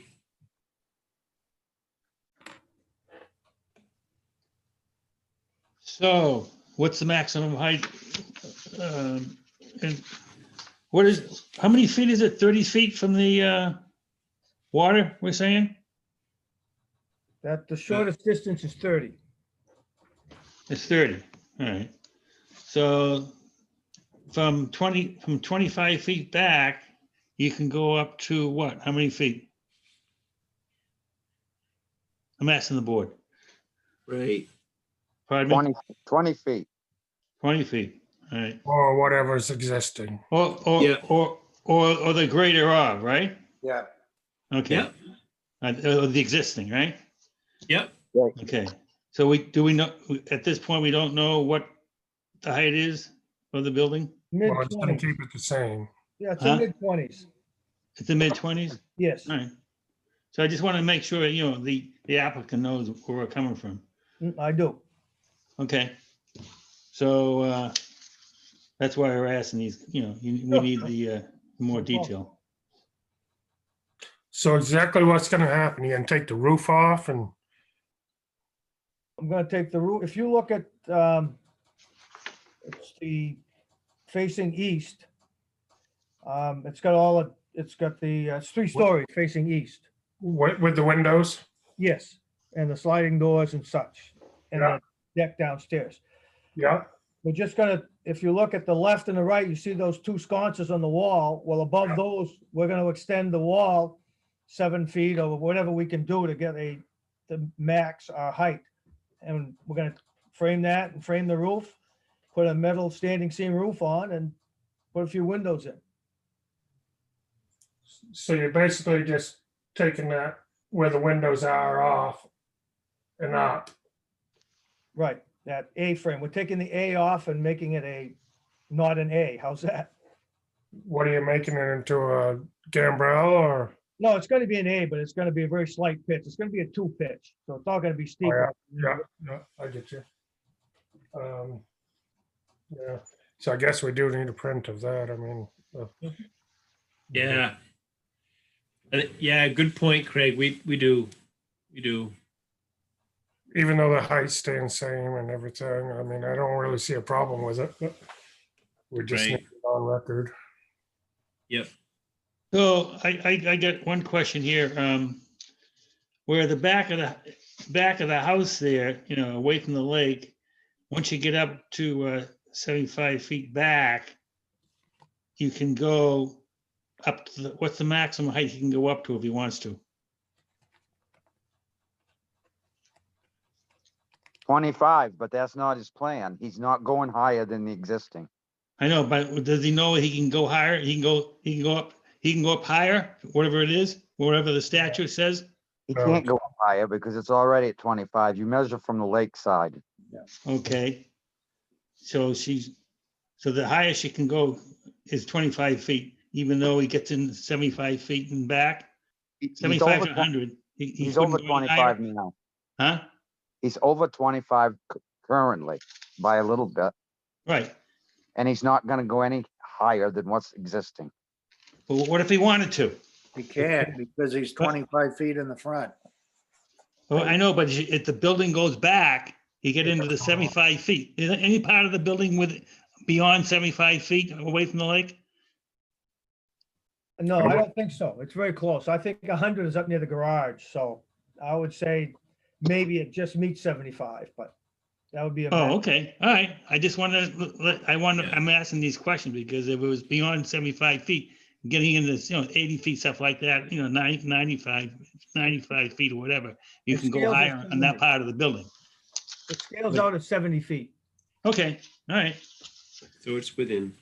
So what's the maximum height? And what is, how many feet is it? 30 feet from the water, we're saying? That the shortest distance is 30. It's 30, all right. So from 25 feet back, you can go up to what? How many feet? I'm asking the board. Right. Pardon me? 20 feet. 20 feet, all right. Or whatever's existing. Yeah. Or the greater of, right? Yeah. Okay. Yep. The existing, right? Yep. Okay. So do we know, at this point, we don't know what the height is of the building? Mid Well, it's gonna 20s. keep it the same. Yeah, it's Huh? in mid 20s. It's the mid-20s? Yes, All right. So I just want to make sure, the applicant knows where we're coming from. I do. Okay. So that's why we're asking these, we need the more detail. So exactly what's gonna happen, you're gonna take the roof off and, I'm gonna take the roof, if you look at, it's the facing east. It's got it's 3-story facing east. with the windows? Yes, and the sliding doors and such, and Yeah. the deck downstairs. Yeah, We're just gonna, if you look at the left and the right, you see those 2 sconces on the wall. Well, above those, we're gonna extend the wall 7 feet or whatever we can do to get the max height. And we're gonna frame that and frame the roof, put a metal standing seam roof on and put a few windows in. so you're basically just taking that where the windows are off and up. Right, that A frame. We're taking the A off and making it not an A. How's that? What are you making it into, a gambrel or? No, it's gonna be an A, but it's gonna be a very slight pitch. It's gonna be a 2 pitch, so it's not gonna be steep. Oh, yeah, I get you. Yeah, so I guess we do need a print of that, I mean. Yeah. Yeah, good point, Craig. We do. Even though the height's staying the same and everything, I mean, I don't really see a problem with it, but we just need Right. it on record. Yep. So I got one question here. Where the back of the house there, away from the lake, once you get up to 75 feet back, you can go up to what's the maximum height he can go up to if he wants to? 25, but that's not his plan. He's not going higher than the existing. I know, but does he know he can go higher? He can go up higher, whatever it is, whatever the statute says. He can't go up higher because it's already at 25. You measure from the lake side. Okay. So the highest she can go is 25 feet, even though he gets in 75 feet and back, He's 75 over to 100. He He's couldn't over go any higher? 25 now. Huh? He's over 25 currently by a little bit, Right. and he's not going to go any higher than what's existing. But what if he wanted to? He can't because he's 25 feet in the front. Well, I know, but if the building goes back, you get into the 75 feet. Is there any part of the building with beyond 75 feet away from the lake? No, I don't think so. It's very close. I think 100 is up near the garage, so I would say maybe it just meets 75, but that would be a. Oh, okay. All right. I just wanted to, I'm asking these questions because if it was beyond 75 feet, getting into, 80 feet, stuff like that, 95 feet or whatever, you It can go scales higher at on that 70. part of the building. It scales out at 70 feet. Okay. All right. So it's within.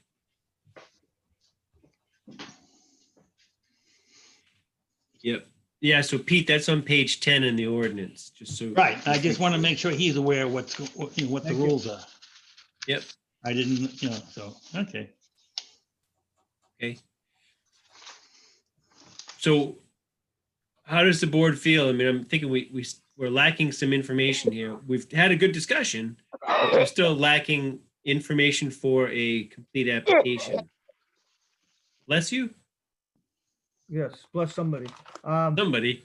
Yep. Yeah, so Pete, that's on page 10 in the ordinance, just so. Right. I just want to make sure he's aware what the Thank you. rules are. Yep. I didn't, so, okay. Okay. So how does the board feel? I mean, I'm thinking we're lacking some information here. We've had a good discussion, but we're still lacking information for a complete application. Bless you, Yes, bless somebody. somebody.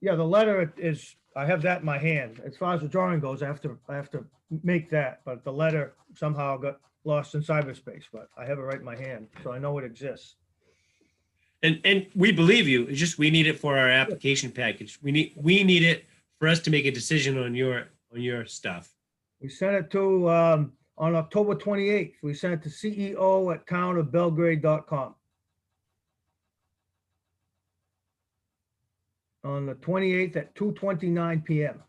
Yeah, the letter is, I have that in my hand. As far as the drawing goes, I have to make that, but the letter somehow got lost in cyberspace, but I have it right in my hand, so I know it exists. And we believe you. It's just we need it for our application package. We need it for us to make a decision on your stuff. We sent it to, on October 28th, we sent it to CEO@townofbelgrade.com. On the 28th at 2:29 PM.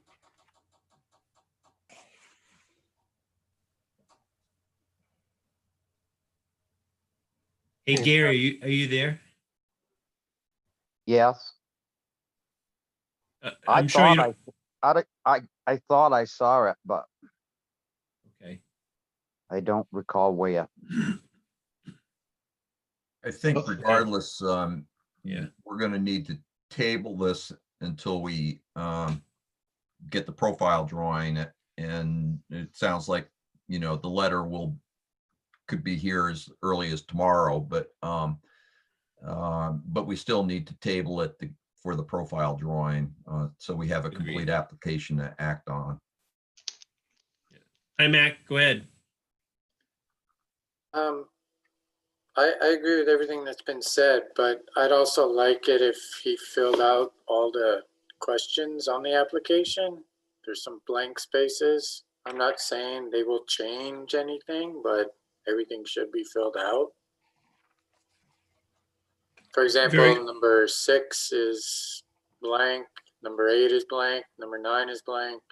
Hey, Gary, are you there? Yes. I I'm sure you. thought I thought I saw it, but Okay. I don't recall where. I think Okay. regardless, Yeah. we're gonna need to table this until we get the profile drawing. And it sounds like, the letter could be here as early as tomorrow, but we still need to table it for the profile drawing, so we have a Agreed. complete application to act on. Hi, Mac, go ahead. I agree with everything that's been said, but I'd also like it if he filled out all the questions on the application. There's some blank spaces. I'm not saying they will change anything, but everything should be filled out. For example, Very- number 6 is blank, number 8 is blank, number 9 is blank.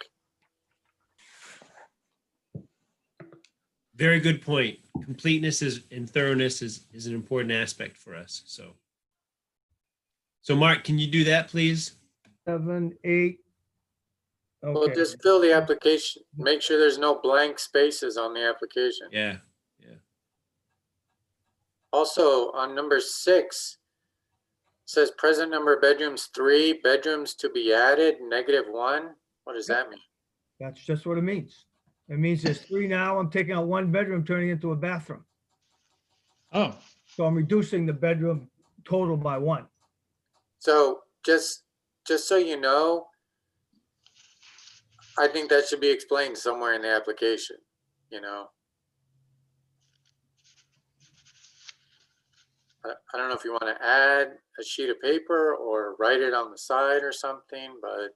Very good point. Completeness and thoroughness is an important aspect for us. So Mark, can you do that, please? 7, 8. Well, Okay, just fill the application. Make sure there's no blank spaces on the application. Yeah. Also, on number 6, says present number of bedrooms 3, bedrooms to be added, -1. What does that mean? that's just what it means. It means there's 3 now. I'm taking out 1 bedroom, turning it into a bathroom. Oh, So I'm reducing the bedroom total by 1. So just so you know, I think that should be explained somewhere in the application, I don't know if you want to add a sheet of paper or write it on the side or something, but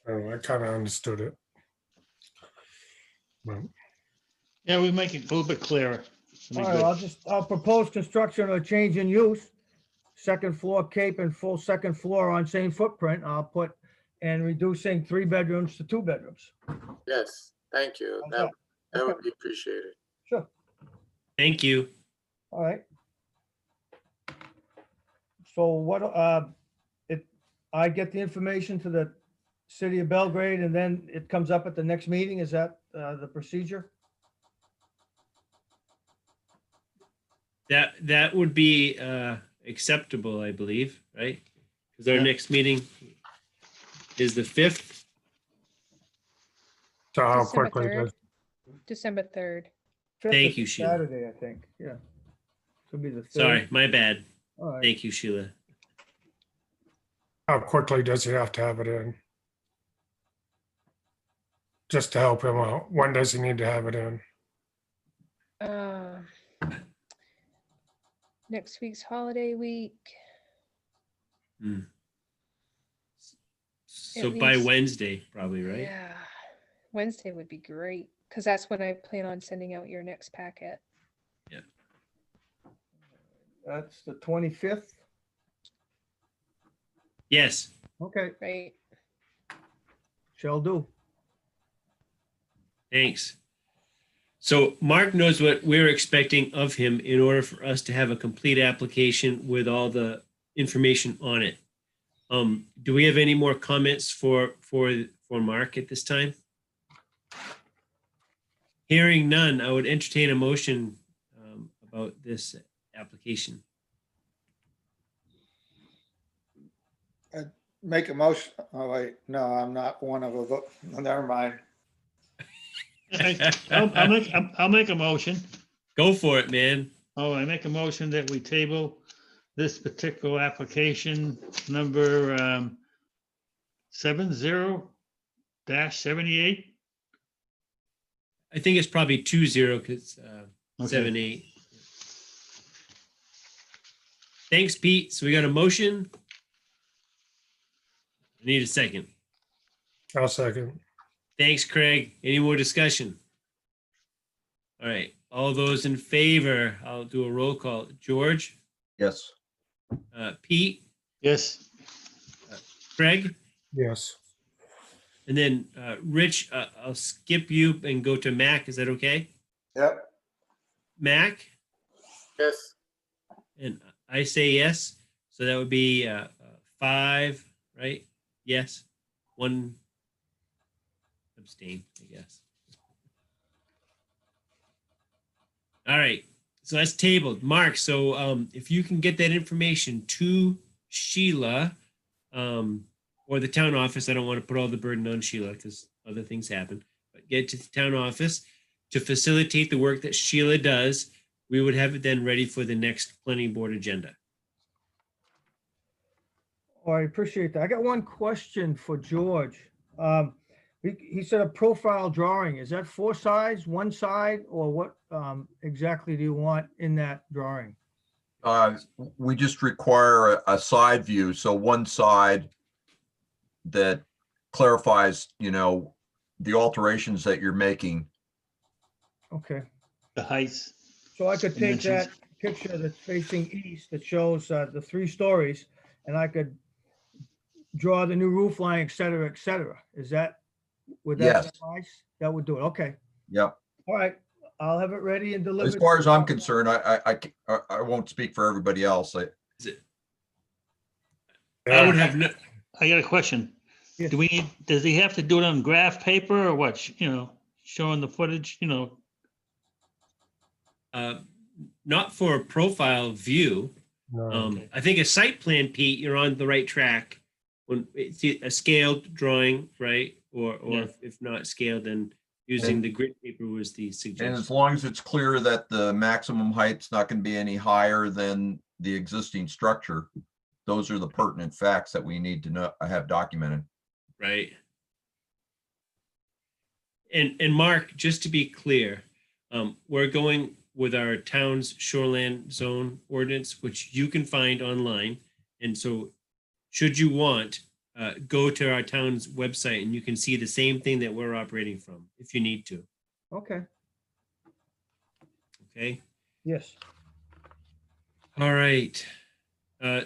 I kind of understood it. Well, Yeah, we make it a little bit clearer. It'll All be right, good. I'll propose construction or change in use. Second floor cape and full second floor on same footprint. I'll put, and reducing 3 bedrooms to 2 bedrooms. yes, thank you. How's That would Okay. be appreciated. Sure. Thank you. All right. So what, I get the information to the city of Belgrade and then it comes up at the next meeting? Is that the procedure? That would be acceptable, I believe, right? Because our next meeting is the 5th. So how December quickly 3rd. does, December 3rd. Fifth Thank is you, Sheila. Saturday, I think, yeah. Could be the third. Sorry, my bad. All right. Thank you, Sheila. how quickly does he have to have it in? Just to help him out. When does he need to have it in? Next week's holiday week. So At by least- Wednesday, probably, right? Yeah, Wednesday would be great because that's when I plan on sending out your next packet. That's the 25th. Yes. Okay, Right. shall do. Thanks. So Mark knows what we're expecting of him in order for us to have a complete application with all the information on it. Do we have any more comments for Mark at this time? Hearing none, I would entertain a motion about this application. Make a motion. Oh, wait, no, I'm not one of a, never mind. I'll make a motion. Go for it, man. Oh, I make a motion that we table this particular application number 70-78. I think it's probably 20 because Okay. 7-8. Thanks, Pete. So we got a motion. I need a second. I'll second. Thanks, Craig. Any more discussion? All right. All those in favor, I'll do a roll call. George, Yes. Pete, Yes. Craig, Yes. and then Rich, I'll skip you and go to Mac. Is that okay? Yep. Mac, Yes, and I say yes. So that would be 5, right? Yes. 1 abstain, I guess. All right. So that's tabled. Mark, so if you can get that information to Sheila or the town office, I don't want to put all the burden on Sheila because other things happen, but get to the town office to facilitate the work that Sheila does. We would have it then ready for the next planning board agenda. Oh, I appreciate that. I got one question for George. He said a profile drawing. Is that 4 sides, 1 side, or what exactly do you want in that drawing? We just require a side view, so one side that clarifies, the alterations that you're making. Okay, The heights. so I could take that Dimensions. picture that's facing east that shows the 3 stories, and I could draw the new roof line, et cetera, et cetera. Would that Yes. suffice? That would do it. Okay. Yep. All right. I'll have it ready and delivered. As far as I'm concerned, I won't speak for everybody else. Is it? I would have no, I got a question. Yes. Does he have to do it on graph paper or what, showing the footage, not for a profile view. No. I think a site plan, Pete, you're on the right track. When it's a scaled drawing, right? Or Yeah. if not scaled, then using the grid paper was the And suggestion. as long as it's clear that the maximum height's not going to be any higher than the existing structure, those are the pertinent facts that we need to know, have documented. Right. And Mark, just to be clear, we're going with our town's shoreland zone ordinance, which you can find online. And so should you want, go to our town's website and you can see the same thing that we're operating from if you need to. Okay, Okay. yes. All right.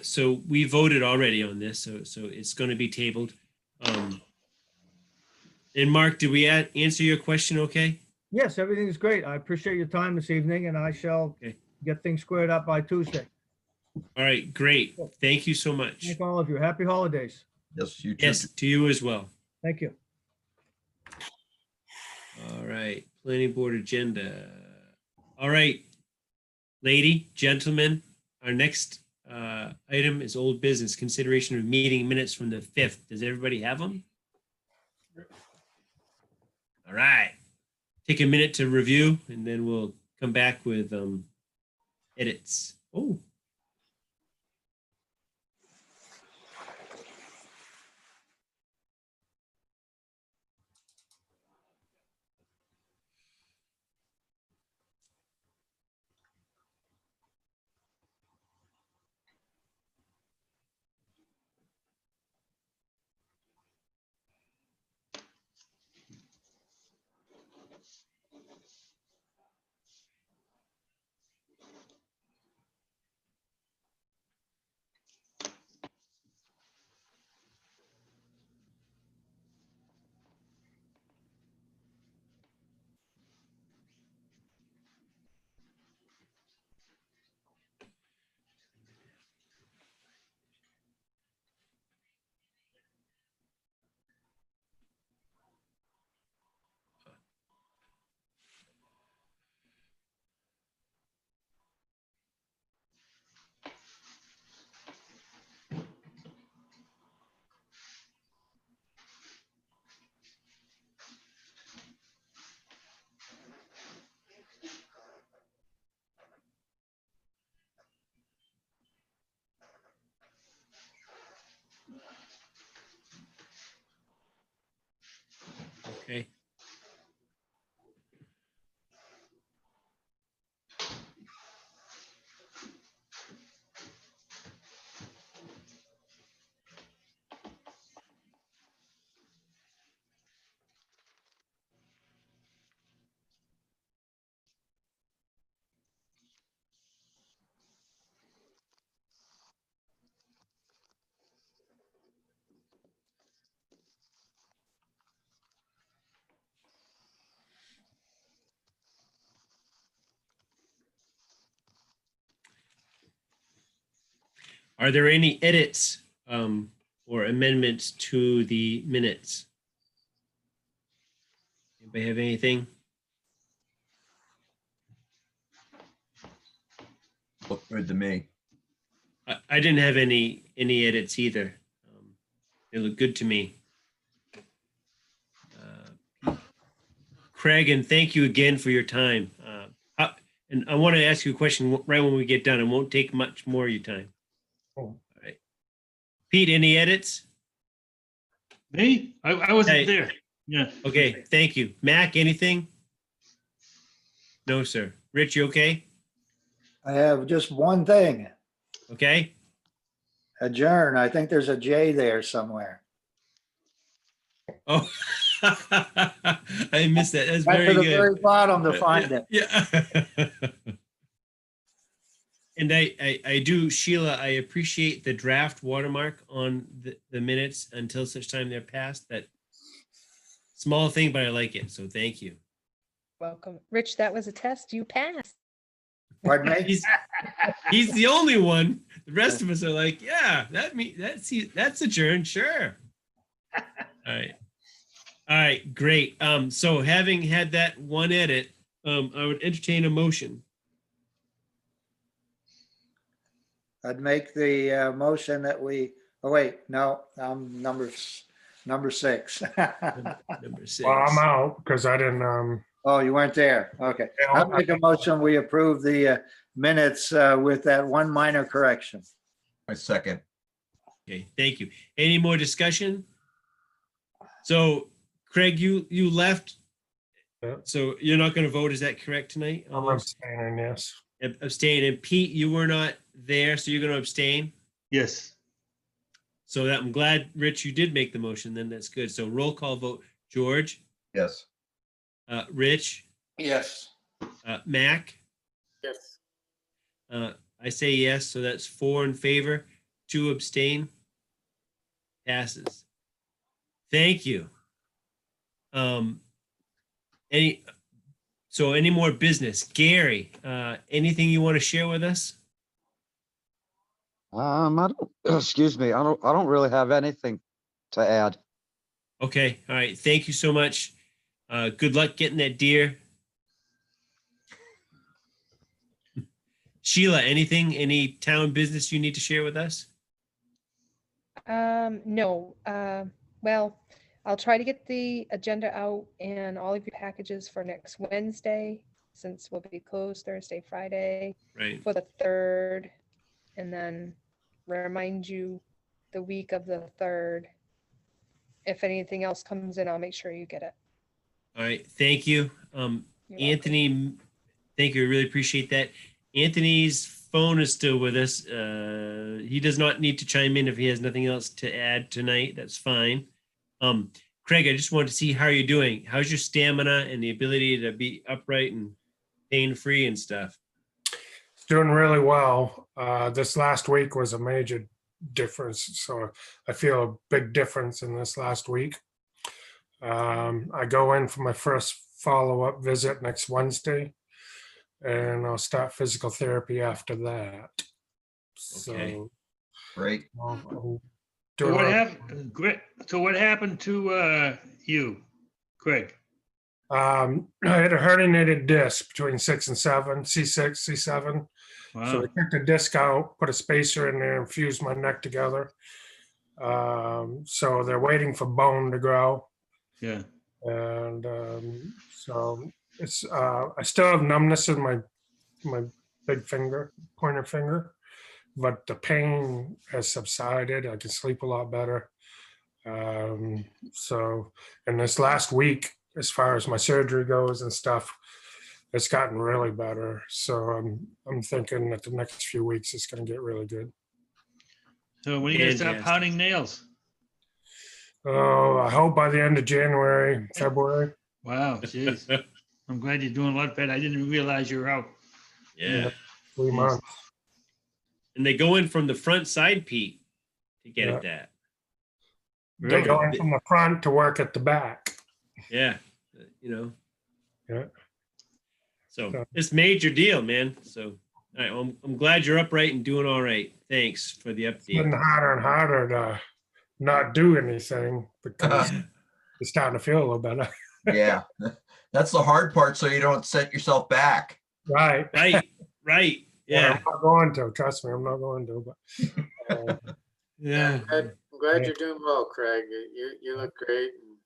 So we voted already on this, so it's going to be tabled. And Mark, did we answer your question okay? Yes, everything is great. I appreciate your time this evening and I shall Okay. get things squared up by Tuesday. All right, great. Thank you so much. Thank all of you. Happy holidays. Yes, you too. Yes, to you as well. Thank you. All right, planning board agenda. All right, lady, gentlemen, our next item is old business, consideration of meeting minutes from the 5th. Does everybody have them? All right, take a minute to review and then we'll come back with edits. Oh. Okay. Are there any edits or amendments to the minutes? Anybody have anything? Looked good to me. I didn't have any edits either. They look good to me. Craig, and thank you again for your time. And I want to ask you a question right when we get done. It won't take much more of your time. Oh. All right. Pete, any edits? Me? I wasn't Hey. there. Yeah. Okay, thank you. Mac, anything? No, sir. Rich, you okay? I have just one thing, Okay. adjourn. I think there's a J there somewhere. Oh, I missed that. That's Right very to the good. very bottom to find it. Yeah. And I do, Sheila, I appreciate the draft watermark on the minutes until such time they're passed. That small thing, but I like it. So thank you. Welcome. Rich, that was a test. You passed. Pardon me? He's the only one. The rest of us are like, yeah, that's adjourned. Sure. All right. All right, great. So having had that one edit, I would entertain a motion. I'd make the motion that we, oh wait, no, number 6. Number 6. Well, I'm out because I didn't, Oh, you weren't there. Okay. Yeah, I'll make a motion. We approve the minutes with that one minor correction. I second. Okay, thank you. Any more discussion? So Craig, you left So you're not going to vote, is that correct tonight? I'm abstaining, yes. Abstain. And Pete, you were not there, so you're going to abstain? Yes. So that I'm glad, Rich, you did make the motion, then that's good. So roll call vote. George, Yes. Rich, Yes. Mac, Yes. I say yes, so that's 4 in favor, 2 abstain. Passes. Thank you. Any more business? Gary, anything you want to share with us? I don't, excuse me, I don't really have anything to add. Okay, all right. Thank you so much. Good luck getting that deer. Sheila, any town business you need to share with us? No, well, I'll try to get the agenda out and all of your packages for next Wednesday, since we'll be closed Thursday, Friday Right. for the 3rd. And then remind you the week of the 3rd. If anything else comes in, I'll make sure you get it. All right. Thank you. You're Anthony, thank you. I really appreciate that. Anthony's phone is still with us. He does not need to chime in if he has nothing else to add tonight. That's fine. Craig, I just wanted to see how you're doing. How's your stamina and the ability to be upright and pain-free and stuff? It's doing really well. This last week was a major difference. So I feel a big difference in this last week. I go in for my first follow-up visit next Wednesday, and I'll start physical therapy after that. Okay. So Great. I'm So doing what well. happened, so what happened to you, Craig? I had a herniated disc between 6 and 7, C6, C7. So Wow. we took the disc out, put a spacer in there, and fused my neck together. So they're waiting for bone to grow. Yeah. And so it's I still have numbness in my big finger, pointer finger, but the pain has subsided. I can sleep a lot better. So in this last week, as far as my surgery goes and stuff, it's gotten really better. So I'm thinking that the next few weeks it's going to get really good. So when are you gonna start Fantastic. pounding nails? Oh, I hope by the end of January, February. Wow, jeez. I'm glad you're doing a lot better. I didn't realize you were out. Yeah. 3 months. And they go in from the front side, Pete, to get Yeah. at that. They go in from the front to work at the back. Yeah. Yeah. So it's major deal, man. So all right, well, I'm glad you're upright and doing all right. Thanks for the It's getting update. harder and harder to not do anything because it's starting to feel a little better. Yeah. That's the hard part. So you don't set yourself back. Right. Right. Yeah. I'm not going to, trust me, I'm not going to, but Yeah. I'm glad Yeah. you're doing well, Craig. You look great, and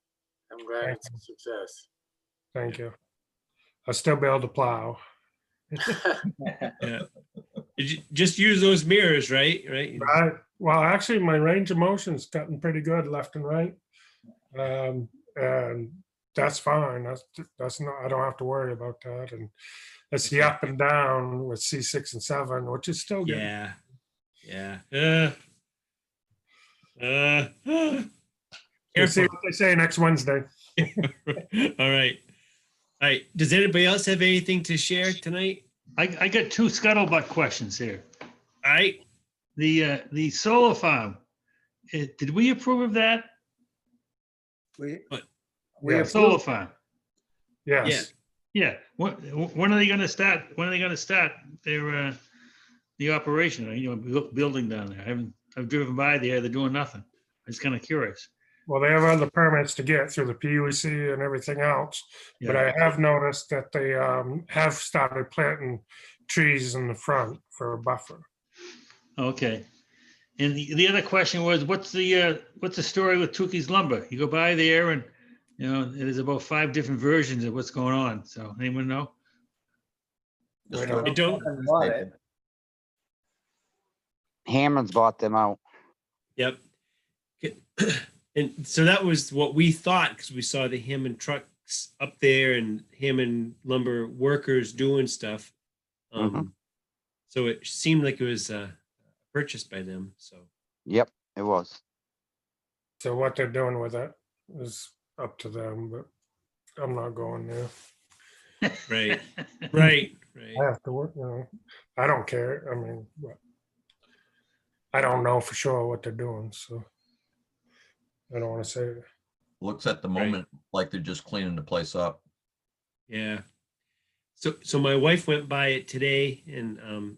I'm glad Thank it's a success. thank you. I'll still be able to plow. Yeah. Just use those mirrors, right? Right. Well, actually, my range of motion's gotten pretty good left and right. And that's fine. That's not, I don't have to worry about that. And it's the up and down with C6 and 7, which is still good. Yeah. Yeah. We'll see Careful. what they say next Wednesday. All right. All right. Does anybody else have anything to share tonight? I got 2 scuttlebutt questions here. All right. The solar farm, did we approve of that? We Yes. Solar farm? Yes. Yeah. When are they gonna start? When are they gonna start their, the operation, building down there? I've driven by there, they're doing nothing. I was kind of curious. Well, they have other permits to get through the PUC and everything else. But Yeah. I have noticed that they have started planting trees in the front for a buffer. Okay. And the other question was, what's the story with Tukey's lumber? You go by there and, there's about 5 different versions of what's going on. So anyone know? I don't I don't. Bought it. Hammond's bought them out. Yep. And so that was what we thought because we saw the Hammond truck up there and Hammond lumber workers doing stuff. So it seemed like it was purchased by them. So Yep, it was. So what they're doing with it is up to them, but I'm not going there. right, right, right. I have to work, you know, I don't care. I mean, but I don't know for sure what they're doing, so I don't want to say it. Looks at the moment like they're just cleaning the place up. Yeah. So my wife went by it today and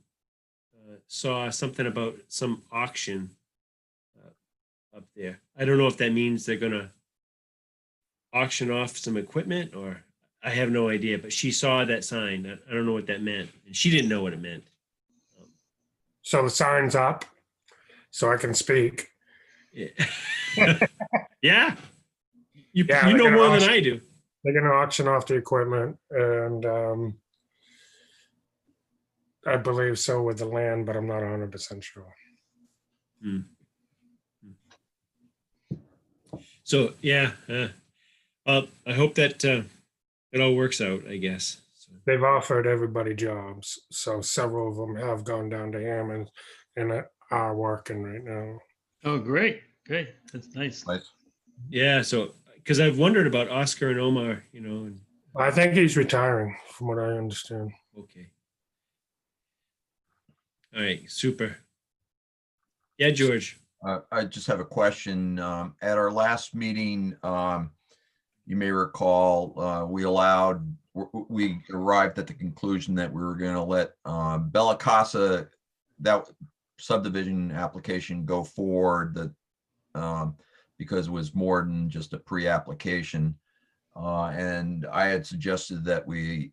saw something about some auction up there. I don't know if that means they're gonna auction off some equipment, or I have no idea, but she saw that sign. I don't know what that meant, and she didn't know what it meant. So the sign's up, so I can speak. Yeah. Yeah. You Yeah, know they're gonna more than auction- I do. They're gonna auction off the equipment and I believe so with the land, but I'm not 100% sure. So yeah, I hope that it all works out, I guess. So, They've offered everybody jobs, so several of them have gone down to Hammond and are working right now. Oh, great, great. That's nice. Nice. yeah, so because I've wondered about Oscar and Omar, you know, and I think he's retiring, from what I understand. okay. All right, super. Yeah, George. I just have a question. At our last meeting, you may recall, we arrived at the conclusion that we were going to let Bella Casa, that subdivision application, go forward, that because it was more than just a pre-application. And I had suggested that we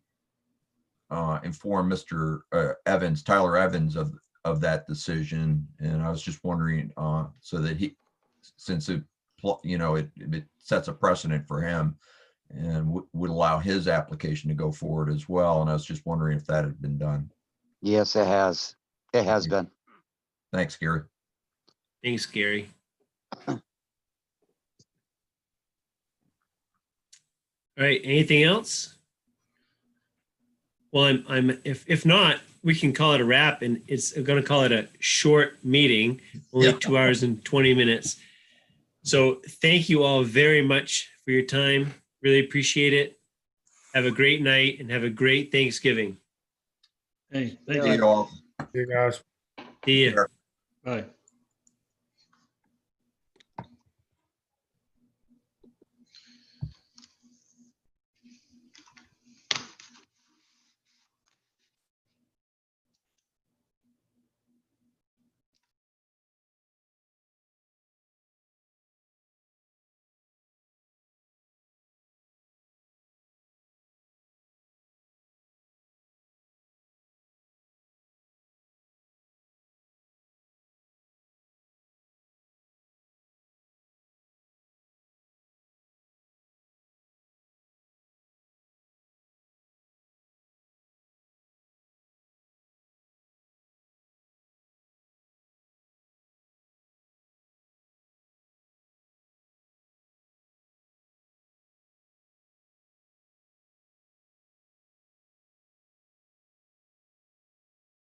inform Mr. Evans, Tyler Evans, of that decision. And I was just wondering, so that he, since it, you know, it sets a precedent for him and would allow his application to go forward as well. And I was just wondering if that had been done. Yes, it has. It has been. Thanks, Gary. Thanks, Gary. All right, anything else? Well, if not, we can call it a wrap, and it's going to call it a short meeting, only 2 hours and 20 minutes. So thank you all very much for your time. Really appreciate it. Have a great night and have a great Thanksgiving. Hey, thank See you. you all. You guys. See ya. Bye.